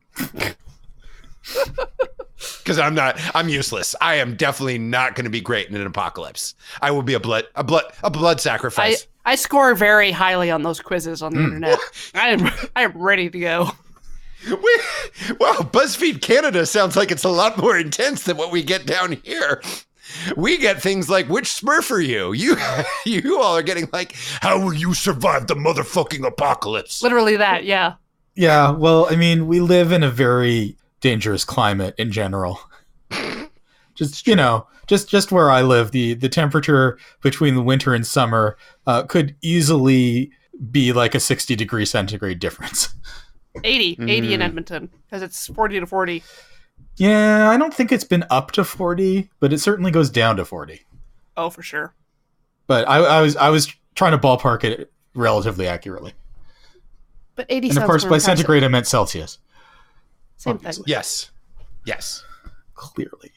[SPEAKER 2] Because I'm useless. I am definitely not going to be great in an apocalypse. I will be a blood sacrifice.
[SPEAKER 1] I score very highly on those quizzes on the internet. I am ready to go.
[SPEAKER 2] Wow, BuzzFeed Canada sounds like it's a lot more intense than what we get down here. We get things like, which Smurf are you? You all are getting like, how will you survive the motherfucking apocalypse?
[SPEAKER 1] Literally that, yeah.
[SPEAKER 3] Yeah, well, I mean, we live in a very dangerous climate in general. Just where I live, the temperature between the winter and summer could easily be like a 60-degree centigrade difference.
[SPEAKER 1] 80 in Edmonton, because it's 40 to 40.
[SPEAKER 3] Yeah, I don't think it's been up to 40, but it certainly goes down to 40.
[SPEAKER 1] Oh, for sure.
[SPEAKER 3] But I was trying to ballpark it relatively accurately.
[SPEAKER 1] But 80
[SPEAKER 3] and of course, by centigrade, I meant Celsius.
[SPEAKER 1] Same
[SPEAKER 3] obviously.
[SPEAKER 1] thing.
[SPEAKER 2] Yes.
[SPEAKER 3] Clearly.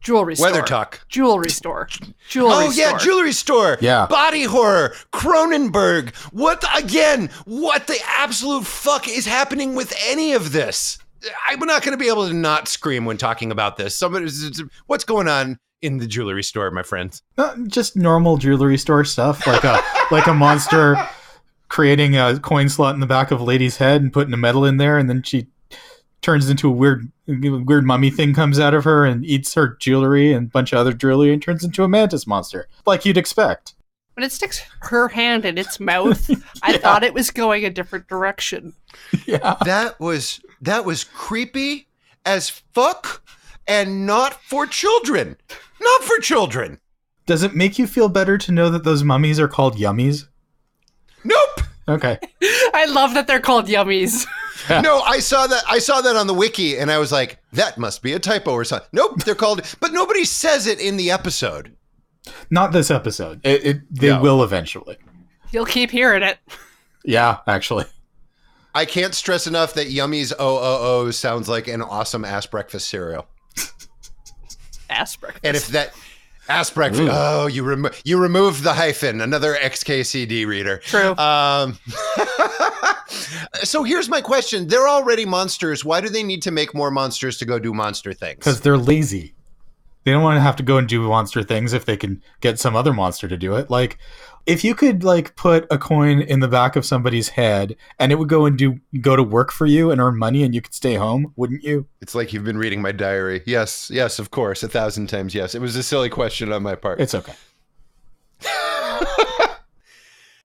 [SPEAKER 1] Jewelry store.
[SPEAKER 2] Weather talk.
[SPEAKER 1] Jewelry store.
[SPEAKER 2] Jewelry store.
[SPEAKER 3] Yeah.
[SPEAKER 2] Body horror. Cronenberg. What the absolute fuck is happening with any of this? I'm not going to be able to not scream when talking about this. What's going on in the jewelry store, my friends?
[SPEAKER 3] Just normal jewelry store stuff, like a monster creating a coin slot in the back of a lady's head and putting a medal in there, and then she turns into a weird mummy thing, comes out of her and eats her jewelry and a bunch of other jewelry and turns into a mantis monster, like you'd expect.
[SPEAKER 1] When it sticks her hand in its mouth, I thought it was going a different direction.
[SPEAKER 3] Yeah.
[SPEAKER 2] That was creepy as fuck and not for children. Not for children.
[SPEAKER 3] That it make you feel better to know that those mummies are called yummies?
[SPEAKER 2] Nope.
[SPEAKER 3] Okay.
[SPEAKER 1] I love that they're called yummies.
[SPEAKER 3] Yeah.
[SPEAKER 2] No, I saw that on the wiki and I was like, that must be a typo or something. Nope, they're called, but nobody says it in the episode.
[SPEAKER 3] Not this episode. They will eventually.
[SPEAKER 1] You'll keep hearing it.
[SPEAKER 3] Yeah, actually.
[SPEAKER 2] I can't stress enough that Yummy's OOO sounds like an awesome ass breakfast cereal.
[SPEAKER 1] Ass breakfast.
[SPEAKER 2] And if that ass breakfast, you removed the hyphen, another XKCD reader.
[SPEAKER 1] True.
[SPEAKER 2] So here's my question. They're already monsters. Why do they need to make more monsters to go do monster things?
[SPEAKER 3] Because they're lazy. They don't want to have to go and do monster things if they can get some other monster to do it. Like, if you could like put a coin in the back of somebody's head and it would go to work for you and earn money and you could stay home, wouldn't you?
[SPEAKER 2] It's like you've been reading my diary. Yes, of course. 1,000 times yes. It was a silly question on my part.
[SPEAKER 3] It's okay.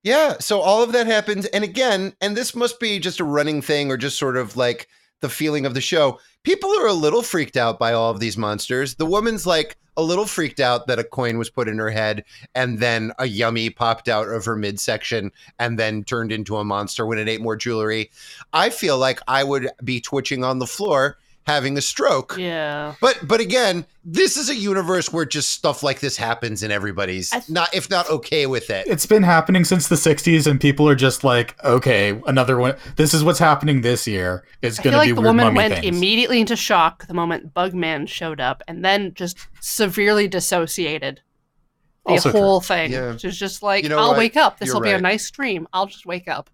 [SPEAKER 2] Yeah, so all of that happens. And again, and this must be just a running thing or just sort of like the feeling of the show. People are a little freaked out by all of these monsters. The woman's like a little freaked out that a coin was put in her head and then a yummy popped out of her midsection and then turned into a monster when it ate more jewelry. I feel like I would be twitching on the floor having a stroke.
[SPEAKER 1] Yeah.
[SPEAKER 2] But again, this is a universe where just stuff like this happens and everybody's not okay with it.
[SPEAKER 3] It's been happening since the 60s, and people are just like, okay, another one. This is what's happening this year. It's going to be weird
[SPEAKER 1] the woman
[SPEAKER 3] mummy
[SPEAKER 1] went
[SPEAKER 3] things.
[SPEAKER 1] immediately into shock the moment Bugman showed up, and then just severely dissociated the
[SPEAKER 3] Also
[SPEAKER 1] whole
[SPEAKER 3] true.
[SPEAKER 1] thing.
[SPEAKER 2] Yeah.
[SPEAKER 1] It was just like,
[SPEAKER 2] You know
[SPEAKER 1] I'll
[SPEAKER 2] what?
[SPEAKER 1] wake up. This
[SPEAKER 2] You're
[SPEAKER 1] will be a
[SPEAKER 2] right.
[SPEAKER 1] nice dream. I'll just wake up.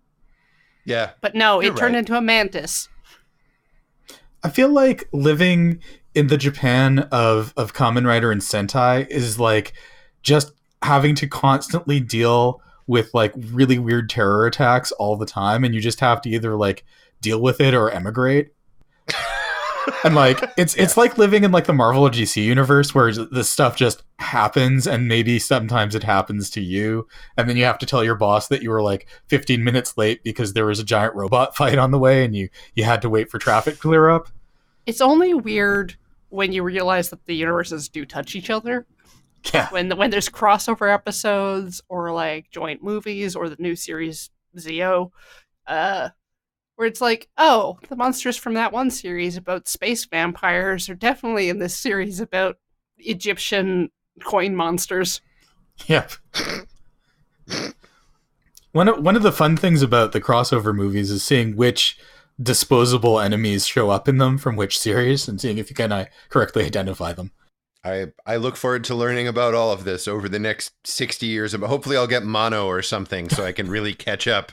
[SPEAKER 2] Yeah.
[SPEAKER 1] But no,
[SPEAKER 2] You're
[SPEAKER 1] it turned
[SPEAKER 2] right.
[SPEAKER 1] into a mantis.
[SPEAKER 3] I feel like living in the Japan of Kamen Rider and Sentai is like just having to constantly deal with like really weird terror attacks all the time, and you just have to either like deal with it or emigrate. And like it's like living in like the Marvel or DC universe where this stuff just happens, and maybe sometimes it happens to you, and then you have to tell your boss that you were like 15 minutes late because there was a giant robot fight on the way and you had to wait for traffic to clear up.
[SPEAKER 1] It's only weird when you realize that the universes do touch each other.
[SPEAKER 3] Yeah.
[SPEAKER 1] When there's crossover episodes or like joint movies or the new series Zeo, where it's like, oh, the monsters from that one series about space vampires are definitely in this series about Egyptian coin monsters.
[SPEAKER 3] Yep. One of the fun things about the crossover movies is seeing which disposable enemies show up in them from which series and seeing if you can correctly identify them.
[SPEAKER 2] I look forward to learning about all of this over the next 60 years. Hopefully I'll get mono or something so I can really catch up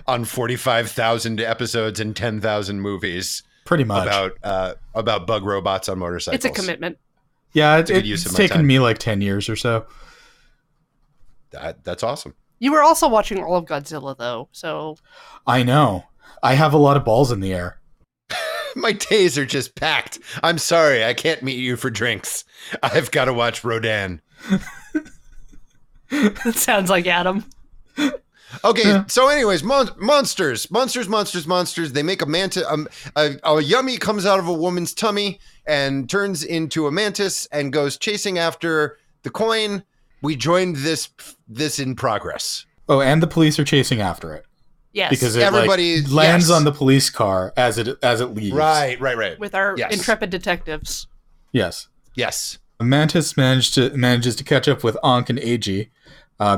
[SPEAKER 2] on 45,000 episodes and 10,000 movies.
[SPEAKER 3] Pretty much.
[SPEAKER 2] About bug robots on motorcycles.
[SPEAKER 1] It's a commitment.
[SPEAKER 3] Yeah,
[SPEAKER 2] It's a good use
[SPEAKER 3] it's
[SPEAKER 2] of my
[SPEAKER 3] taken
[SPEAKER 2] time.
[SPEAKER 3] me like 10 years or so.
[SPEAKER 2] That's awesome.
[SPEAKER 1] You were also watching all of Godzilla, though, so...
[SPEAKER 3] I know. I have a lot of balls in the air.
[SPEAKER 2] My days are just packed. I'm sorry, I can't meet you for drinks. I've got to watch Rodan.
[SPEAKER 1] That sounds like Adam.
[SPEAKER 2] Okay, so anyways, monsters. They make a mantis. A yummy comes out of a woman's tummy and turns into a mantis and goes chasing after the coin. We joined this in progress.
[SPEAKER 3] Oh, and the police are chasing after it.
[SPEAKER 1] Yes.
[SPEAKER 3] Because it
[SPEAKER 2] Everybody-
[SPEAKER 3] lands
[SPEAKER 2] yes.
[SPEAKER 3] on the police car as it leaves.
[SPEAKER 2] Right.
[SPEAKER 1] With our
[SPEAKER 2] Yes.
[SPEAKER 1] intrepid detectives.
[SPEAKER 3] Yes.
[SPEAKER 2] Yes.
[SPEAKER 3] Mantis manages to catch up with Ankh and AG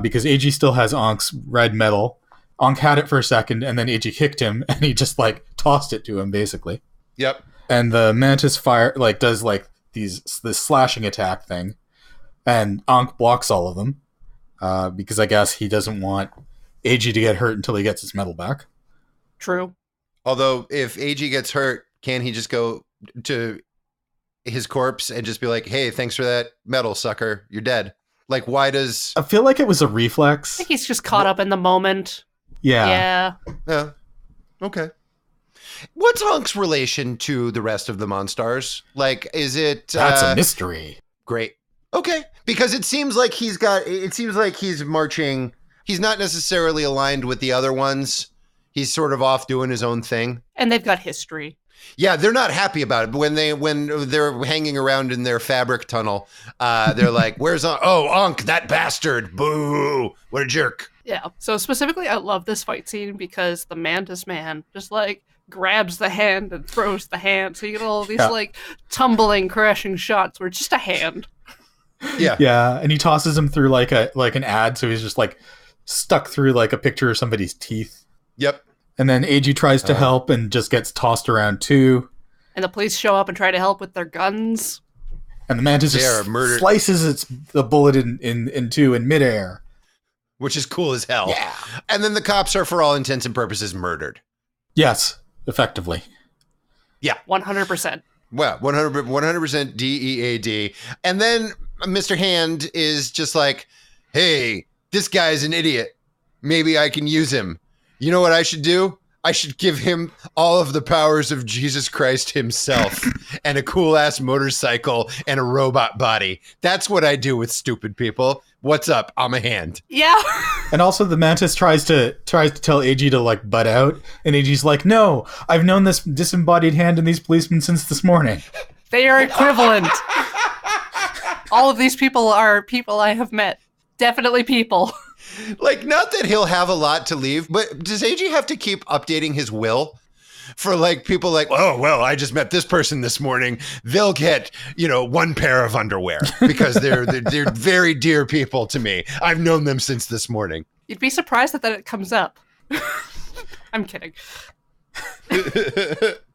[SPEAKER 3] because AG still has Ankh's red medal. Ankh had it for a second, and then AG kicked him, and he just like tossed it to him, basically.
[SPEAKER 2] Yep.
[SPEAKER 3] And the Mantis does like this slashing attack thing, and Ankh blocks all of them because I guess he doesn't want AG to get hurt until he gets his medal back.
[SPEAKER 1] True.
[SPEAKER 2] Although, if AG gets hurt, can he just go to his corpse and just be like, "Hey, thanks for that medal, sucker. You're dead." Like, why does?
[SPEAKER 3] I feel like it was a
[SPEAKER 1] I
[SPEAKER 3] reflex.
[SPEAKER 1] think he's just caught up in the moment.
[SPEAKER 3] Yeah.
[SPEAKER 1] Yeah.
[SPEAKER 2] Okay. What's Hunk's relation to the rest of the Monstars? Like, is it?
[SPEAKER 3] That's a mystery.
[SPEAKER 2] Great. Okay, because it seems like he's marching. He's not necessarily aligned with the other ones. He's sort of off doing his own thing.
[SPEAKER 1] And they've got history.
[SPEAKER 2] Yeah, they're not happy about it. But when they're hanging around in their fabric tunnel, they're like, "Where's Ankh? Oh, Ankh, that bastard! Boo! What a jerk!"
[SPEAKER 1] Yeah. So specifically, I love this fight scene because the Mantis Man just like grabs the hand and throws the hand. So you get all these like tumbling, crashing shots where it's just a hand.
[SPEAKER 2] Yeah.
[SPEAKER 3] Yeah, and he tosses him through like an ad, so he's just like stuck through like a picture of somebody's teeth.
[SPEAKER 2] Yep.
[SPEAKER 3] And then AG tries to help and just gets tossed around too.
[SPEAKER 1] And the police show up and try to help with their guns.
[SPEAKER 3] And the Mantis
[SPEAKER 2] They
[SPEAKER 3] just
[SPEAKER 2] are murdered.
[SPEAKER 3] slices the bullet in two in midair.
[SPEAKER 2] Which is cool as hell.
[SPEAKER 3] Yeah.
[SPEAKER 2] And then the cops are, for all intents and purposes, murdered.
[SPEAKER 3] Yes, effectively.
[SPEAKER 1] 100%.
[SPEAKER 2] Well, 100% DEAD. And then Mr. Hand is just like, "Hey, this guy's an idiot. Maybe I can use him. You know what I should do? I should give him all of the powers of Jesus Christ himself and a cool-ass motorcycle and a robot body. That's what I do with stupid people. What's up? I'm a hand."
[SPEAKER 1] Yeah.
[SPEAKER 3] And also the Mantis tries to tell AG to like butt out, and AG's like, "No, I've known this disembodied hand and these policemen since this morning."
[SPEAKER 1] They are equivalent. All of these people are people I have met. Definitely people.
[SPEAKER 2] Like, not that he'll have a lot to leave, but does AG have to keep updating his will? for like people like, oh, well, I just met this person this morning. They'll get, one pair of underwear because they're very dear people to me. I've known them since this morning.
[SPEAKER 1] You'd be surprised that it comes up. I'm kidding.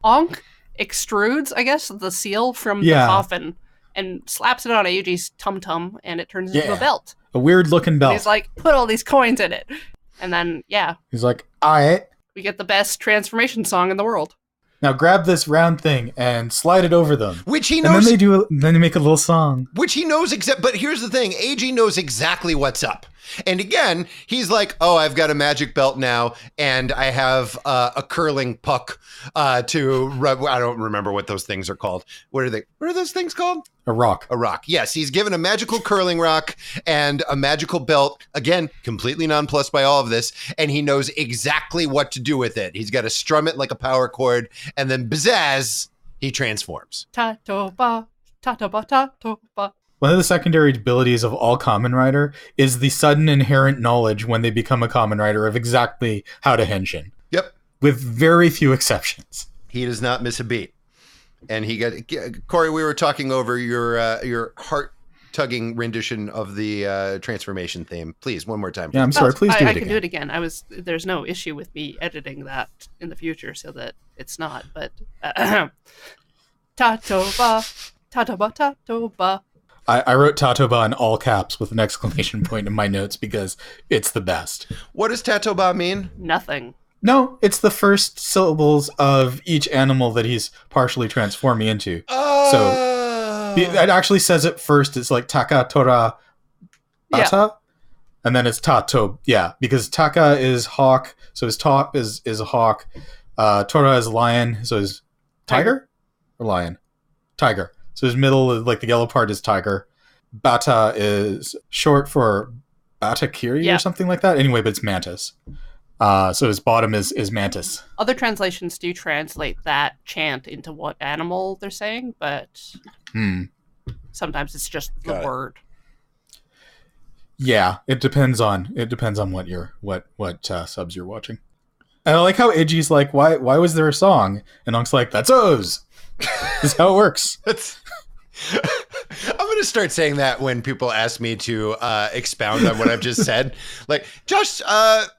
[SPEAKER 1] Onk extrudes, I guess, the seal from the coffin and slaps it on Eiji's tum-tum, and it turns into a belt.
[SPEAKER 3] A weird-looking belt.
[SPEAKER 1] And he's like, put all these coins in it. And then,
[SPEAKER 3] he's like, all right.
[SPEAKER 1] We get the best transformation song in the world.
[SPEAKER 3] Now grab this round thing and slide it over them.
[SPEAKER 2] Which he knows.
[SPEAKER 3] And then they make a little song.
[SPEAKER 2] Which he knows but here's the thing, Eiji knows exactly what's up. And again, he's like, oh, I've got a magic belt now, and I have a curling puck I don't remember what those things are called. What are those things called?
[SPEAKER 3] A rock.
[SPEAKER 2] A rock. Yes, he's given a magical curling rock and a magical belt. Again, completely nonplussed by all of this, and he knows exactly what to do with it. He's got to strum it like a power chord, and then pizzazz, he transforms.
[SPEAKER 1] Tatoba, tatoba, tatoba.
[SPEAKER 3] One of the secondary abilities of all Kamen Rider is the sudden inherent knowledge when they become a Kamen Rider of exactly how to henshin.
[SPEAKER 2] Yep.
[SPEAKER 3] With very few exceptions.
[SPEAKER 2] He does not miss a beat. And Corey, we were talking over your heart-tugging rendition of the transformation theme. Please, one more time.
[SPEAKER 3] Yeah, I'm sorry. Please do it again.
[SPEAKER 1] I can do it again. There's no issue with me editing that in the future so that it's not. But Tatoba, Tatoba, Tatoba.
[SPEAKER 3] I wrote Tatoba in all caps with an exclamation point in my notes because it's the best.
[SPEAKER 2] What does Tatoba mean?
[SPEAKER 1] Nothing.
[SPEAKER 3] No, it's the first syllables of each animal that he's partially transforming into. Oh. So it actually says it first. It's like Taka, Tora, Bata. Yeah. And then it's Tato. Yeah, because Taka is hawk. So his top is a hawk. Tora is lion. So his tiger? Or lion? Tiger. So his middle, like the yellow part, is tiger. Bata is short for Batakiri or something like that. Anyway, but it's mantis. So his bottom is mantis.
[SPEAKER 1] Other translations do translate that chant into what animal they're saying, but sometimes it's just the word.
[SPEAKER 3] Yeah, it depends on what subs you're watching. And I like how Eiji's like, why was there a song? And Onk's like, that's O's. That's how it works.
[SPEAKER 2] I'm going to start saying that when people ask me to expound on what I've just said. Like, Josh,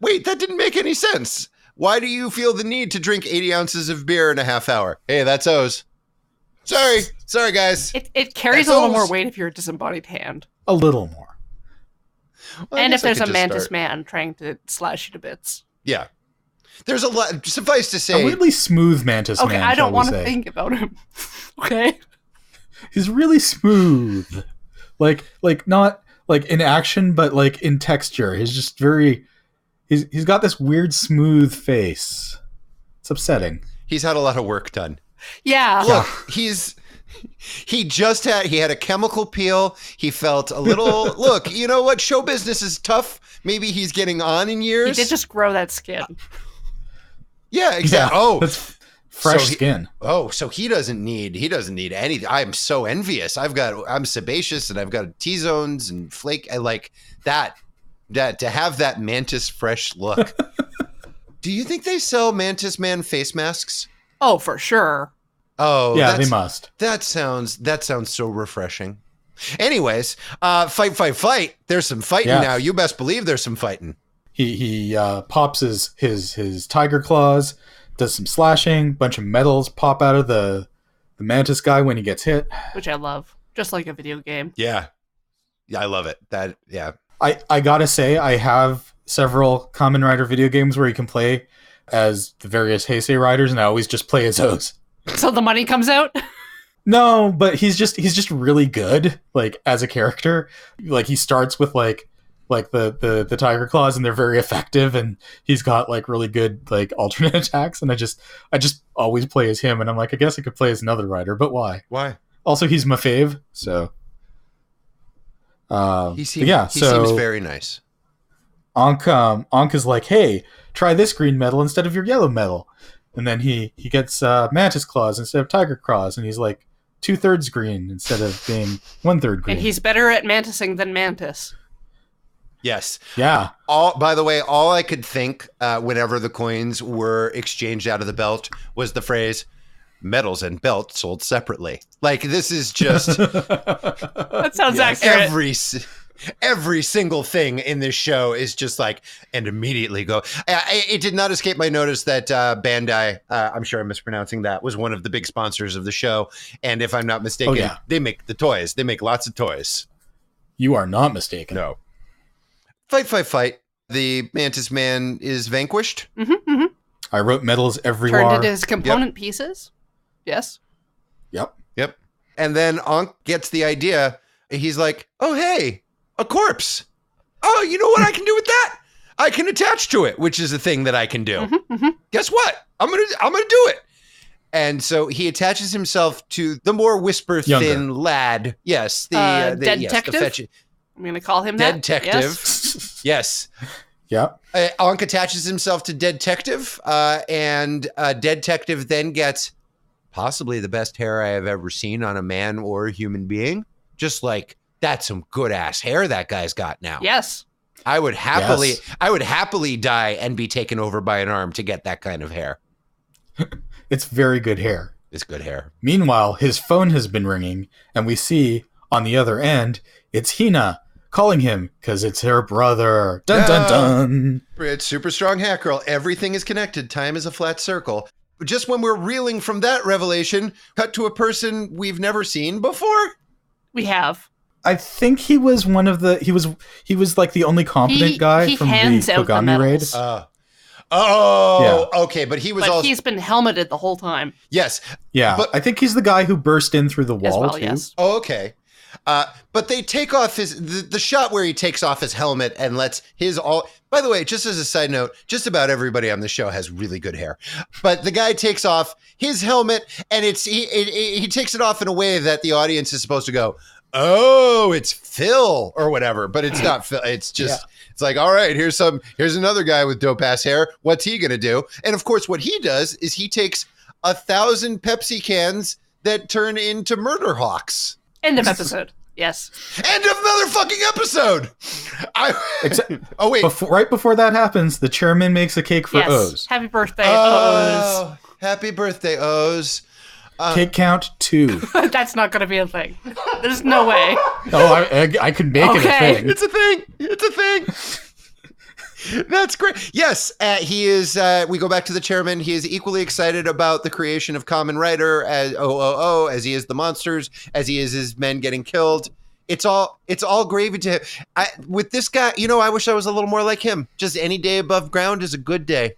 [SPEAKER 2] wait, that didn't make any sense. Why do you feel the need to drink 80 ounces of beer in a half hour? Hey, that's O's. Sorry, guys.
[SPEAKER 1] It carries a little more weight if you're a disembodied hand.
[SPEAKER 3] A little more.
[SPEAKER 2] Well,
[SPEAKER 1] and if there's a mantis man trying to slash you to bits.
[SPEAKER 2] Yeah. There's a lot, suffice to say.
[SPEAKER 3] A really smooth mantis man.
[SPEAKER 1] Okay, I don't want to think about him. Okay?
[SPEAKER 3] He's really smooth. Like not like in action, but like in texture. He's just he's got this weird smooth face. It's upsetting.
[SPEAKER 2] He's had a lot of work done.
[SPEAKER 1] Yeah.
[SPEAKER 2] Look, he had a chemical peel. He felt a little, look, you know what? Show business is tough. Maybe he's getting on in years.
[SPEAKER 1] He did just grow that skin.
[SPEAKER 2] Yeah, exactly.
[SPEAKER 3] Yeah,
[SPEAKER 2] oh,
[SPEAKER 3] that's fresh skin.
[SPEAKER 2] So he doesn't need anything. I'm so envious. I'm sebaceous and I've got T-zones and flake. I like that to have that mantis fresh look. Do you think they sell Mantis Man face masks?
[SPEAKER 1] Oh, for sure.
[SPEAKER 3] Oh, yeah, they must.
[SPEAKER 2] That sounds so refreshing. Anyways, fight. There's some fighting now. You best believe there's some fighting.
[SPEAKER 3] He pops his tiger claws, does some slashing, bunch of metals pop out of the mantis guy when he gets hit.
[SPEAKER 1] Which I love. Just like a video game.
[SPEAKER 2] Yeah. Yeah, I love it.
[SPEAKER 3] I gotta say, I have several Kamen Rider video games where you can play as the various Heisei riders, and I always just play as O's.
[SPEAKER 1] So the money comes out?
[SPEAKER 3] No, but he's just really good, like, as a character. Like, he starts with like the tiger claws, and they're very effective, and he's got like really good like alternate attacks, and I just always play as him, and I'm like, I guess I could play as another rider, but why? Also, he's my fave, so
[SPEAKER 2] he seems very nice.
[SPEAKER 3] Ankh is like, hey, try this green metal instead of your yellow metal, and then he gets mantis claws instead of tiger claws, and he's like 2/3 green instead of being 1/3 green.
[SPEAKER 1] And he's better at mantising than Mantis.
[SPEAKER 2] Yes.
[SPEAKER 3] Yeah.
[SPEAKER 2] By the way, all I could think whenever the coins were exchanged out of the belt was the phrase, medals and belt sold separately. Like, this is just
[SPEAKER 1] That sounds accurate.
[SPEAKER 2] every single thing in this show is just like, and immediately go. It did not escape my notice that Bandai, I'm sure I'm mispronouncing that, was one of the big sponsors of the show. And if I'm not mistaken, they make the toys. They make lots of toys.
[SPEAKER 3] You are not mistaken.
[SPEAKER 2] No. Fight. The Mantis Man is vanquished.
[SPEAKER 1] Mm-hmm, mm-hmm.
[SPEAKER 3] I wrote medals everywhere.
[SPEAKER 1] Turned into his component pieces. Yes.
[SPEAKER 3] Yep.
[SPEAKER 2] And then Ankh gets the idea. He's like, oh, hey, a corpse. Oh, you know what I can do with that? I can attach to it, which is a thing that I can do.
[SPEAKER 1] Mm-hmm, mm-hmm.
[SPEAKER 2] Guess what? I'm gonna do it. And so he attaches himself to the more whisper-thin lad. Yes, the
[SPEAKER 1] dead detective. I'm going to call him
[SPEAKER 2] Dead
[SPEAKER 1] that.
[SPEAKER 2] Detective. Yes.
[SPEAKER 3] Yep.
[SPEAKER 2] Ankh attaches himself to Dead Detective, and Dead Detective then gets possibly the best hair I have ever seen on a man or a human being. Just like, that's some good ass hair that guy's got now.
[SPEAKER 1] Yes.
[SPEAKER 2] I would happily die and be taken over by an arm to get that kind of hair.
[SPEAKER 3] It's very good hair.
[SPEAKER 2] It's good hair.
[SPEAKER 3] Meanwhile, his phone has been ringing, and we see on the other end, it's Hina calling him because it's her brother. Dun, dun, dun.
[SPEAKER 2] It's super strong hack girl. Everything is connected. Time is a flat circle. Just when we're reeling from that revelation, cut to a person we've never seen before.
[SPEAKER 1] We have.
[SPEAKER 3] I think he was one of the. He was like the only competent guy from the Kogami raid.
[SPEAKER 2] Okay, but he was also.
[SPEAKER 1] He's been helmeted the whole time.
[SPEAKER 2] Yes.
[SPEAKER 3] Yeah, but I think he's the guy who burst in through the wall too.
[SPEAKER 1] Yes.
[SPEAKER 2] Oh, okay. But they take off the shot where he takes off his helmet and lets his all. By the way, just as a side note, just about everybody on the show has really good hair. But the guy takes off his helmet and he takes it off in a way that the audience is supposed to go, oh, it's Phil or whatever. But it's not Phil. It's just It's like, all right, here's another guy with dope ass hair. What's he gonna do? And of course, what he does is he takes 1,000 Pepsi cans that turn into murder hawks.
[SPEAKER 1] End of episode. Yes.
[SPEAKER 2] End of motherfucking episode. Oh wait.
[SPEAKER 3] Right before that happens, the chairman makes a cake for O's.
[SPEAKER 1] Happy birthday, O's.
[SPEAKER 2] Happy birthday, O's.
[SPEAKER 3] Cake count 2.
[SPEAKER 1] That's not going to be a thing. There's no way.
[SPEAKER 3] Oh, I could make it a thing.
[SPEAKER 2] It's a thing. It's a thing. That's great. Yes, he is. We go back to the chairman. He is equally excited about the creation of Kamen Rider as as he is the monsters, as he is his men getting killed. It's all gravy to him. With this guy, I wish I was a little more like him. Just any day above ground is a good day.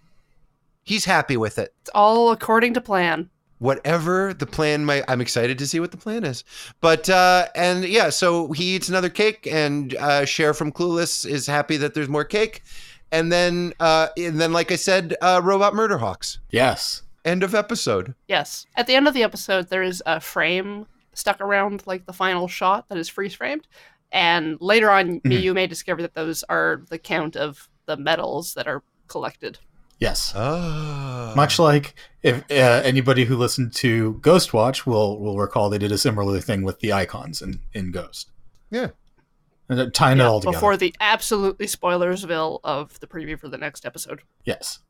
[SPEAKER 2] He's happy with it.
[SPEAKER 1] It's all according to plan.
[SPEAKER 2] Whatever the plan might, I'm excited to see what the plan is. But, so he eats another cake, and Cher from Clueless is happy that there's more cake. And then, like I said, Robot Murder Hawks.
[SPEAKER 3] Yes.
[SPEAKER 2] End of episode.
[SPEAKER 1] Yes. At the end of the episode, there is a frame stuck around, like, the final shot that is freeze-framed. And later on, you may discover that those are the count of the medals that are collected.
[SPEAKER 3] Yes.
[SPEAKER 2] Oh.
[SPEAKER 3] Much like if anybody who listened to Ghost Watch will recall, they did a similar thing with the icons in Ghost.
[SPEAKER 2] Yeah.
[SPEAKER 3] And tying it all together.
[SPEAKER 1] Before the absolutely spoilersville of the preview for the next episode.
[SPEAKER 3] Yes.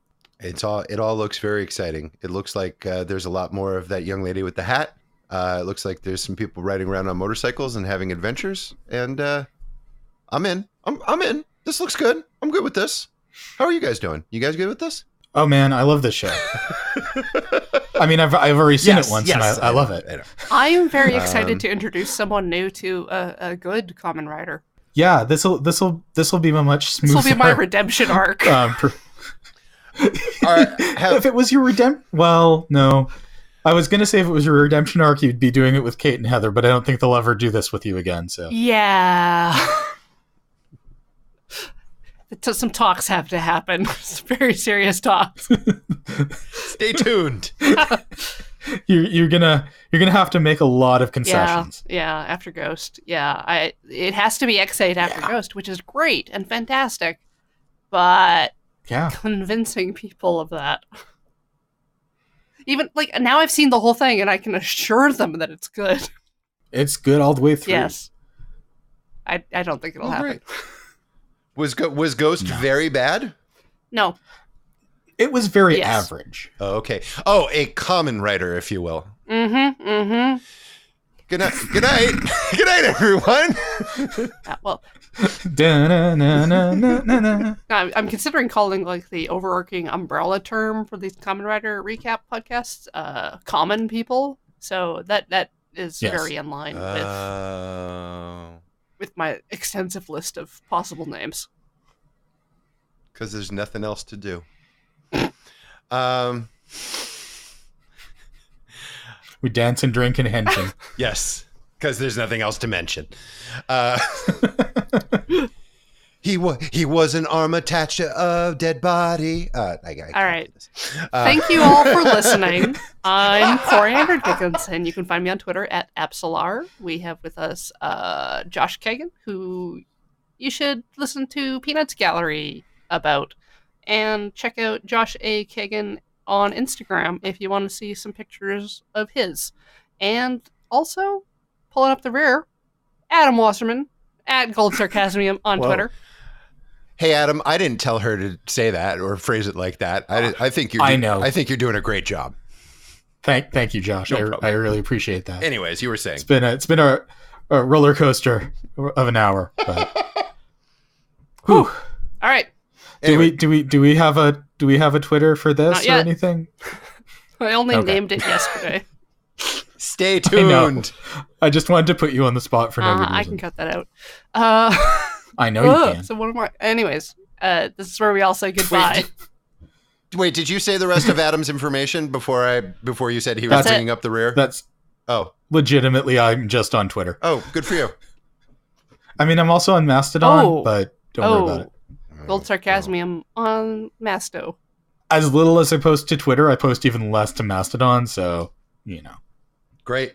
[SPEAKER 2] It all looks very exciting. It looks like there's a lot more of that young lady with the hat. It looks like there's some people riding around on motorcycles and having adventures. And I'm in. I'm in. This looks good. I'm good with this. How are you guys doing? You guys good with this?
[SPEAKER 3] Oh man, I love this show. I mean, I've already seen it once, and I love it.
[SPEAKER 1] I am very excited to introduce someone new to a good Kamen Rider.
[SPEAKER 3] Yeah, this will be a much smoother.
[SPEAKER 1] This will be my redemption arc.
[SPEAKER 3] If it was your well, no. I was gonna say if it was your redemption arc, you'd be doing it with Kate and Heather, but I don't think they'll ever do this with you again. So
[SPEAKER 1] yeah. So some talks have to happen. Some very serious talks.
[SPEAKER 2] Stay tuned.
[SPEAKER 3] You're gonna have to make a lot of concessions.
[SPEAKER 1] Yeah, after Ghost. Yeah, it has to be X8 after Ghost, which is great and fantastic, but convincing people of that. Even now, I've seen the whole thing, and I can assure them that it's good.
[SPEAKER 3] It's good all the way through.
[SPEAKER 1] Yes, I don't think it'll happen.
[SPEAKER 2] Great. Was Ghost very bad?
[SPEAKER 1] No.
[SPEAKER 3] It was very
[SPEAKER 1] Yes.
[SPEAKER 3] average.
[SPEAKER 2] Oh, okay. Oh, a common writer, if you will.
[SPEAKER 1] Mm-hmm. Mm-hmm.
[SPEAKER 2] Good night. Good night. Good night, everyone.
[SPEAKER 1] Well,
[SPEAKER 3] Da-na-na-na-na-na.
[SPEAKER 1] I'm considering calling like the overarching umbrella term for these Common Writer recap podcasts, common people. So that is
[SPEAKER 3] Yes.
[SPEAKER 1] very in line with my extensive list of possible names.
[SPEAKER 2] Because there's nothing else to do.
[SPEAKER 3] We dance and drink and henshin.
[SPEAKER 2] Yes, because there's nothing else to mention. He was an arm attached to a dead body.
[SPEAKER 1] All right. Thank you all for listening. I'm Coriander Dickinson. You can find me on Twitter at Absolar. We have with us Josh Kagan, who you should listen to Peanuts Gallery about. And check out Josh A. Kagan on Instagram if you want to see some pictures of his. And also, pulling up the rear, Adam Wasserman at Gold Sarcasmium on
[SPEAKER 2] Whoa.
[SPEAKER 1] Twitter.
[SPEAKER 2] Hey, Adam, I didn't tell her to say that or phrase it like that. I think you're.
[SPEAKER 3] I know.
[SPEAKER 2] I think you're doing a great job.
[SPEAKER 3] Thank you, Josh.
[SPEAKER 2] No
[SPEAKER 3] I
[SPEAKER 2] problem.
[SPEAKER 3] really appreciate that.
[SPEAKER 2] Anyways, you were saying
[SPEAKER 3] It's been a roller coaster of an hour. But... Whew.
[SPEAKER 1] All right.
[SPEAKER 2] Anyway.
[SPEAKER 3] Do we have a Twitter for this
[SPEAKER 1] Not
[SPEAKER 3] or
[SPEAKER 1] yet.
[SPEAKER 3] anything?
[SPEAKER 1] I only
[SPEAKER 3] Okay.
[SPEAKER 1] named it yesterday.
[SPEAKER 2] Stay
[SPEAKER 3] I know.
[SPEAKER 2] tuned.
[SPEAKER 3] I just wanted to put you on the spot for no good reason.
[SPEAKER 1] I can cut that out.
[SPEAKER 3] I know you can.
[SPEAKER 1] So one more. Anyways, this is where we all say goodbye.
[SPEAKER 2] Wait, did you say the rest of Adam's information before you said he was
[SPEAKER 3] That's
[SPEAKER 2] bringing up the rear?
[SPEAKER 3] That's
[SPEAKER 2] Oh,
[SPEAKER 3] legitimately, I'm just on Twitter.
[SPEAKER 2] oh, good for you.
[SPEAKER 3] I mean, I'm also on Mastodon,
[SPEAKER 1] Oh.
[SPEAKER 3] but don't worry about it.
[SPEAKER 1] Gold Sarcasmium on Masto.
[SPEAKER 3] As little as I post to Twitter, I post even less to Mastodon, so, you know.
[SPEAKER 2] Great.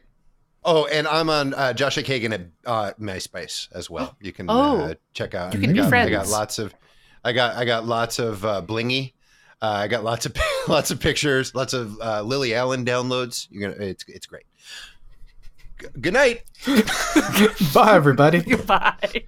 [SPEAKER 2] Oh, and I'm on Joshua Kagan at MySpace as well. You can check out.
[SPEAKER 1] You can be
[SPEAKER 2] I
[SPEAKER 1] friends.
[SPEAKER 2] got lots of blingy. I got lots of pictures, lots of Lily Allen downloads. It's great. Good night.
[SPEAKER 3] Bye, everybody.
[SPEAKER 1] Goodbye.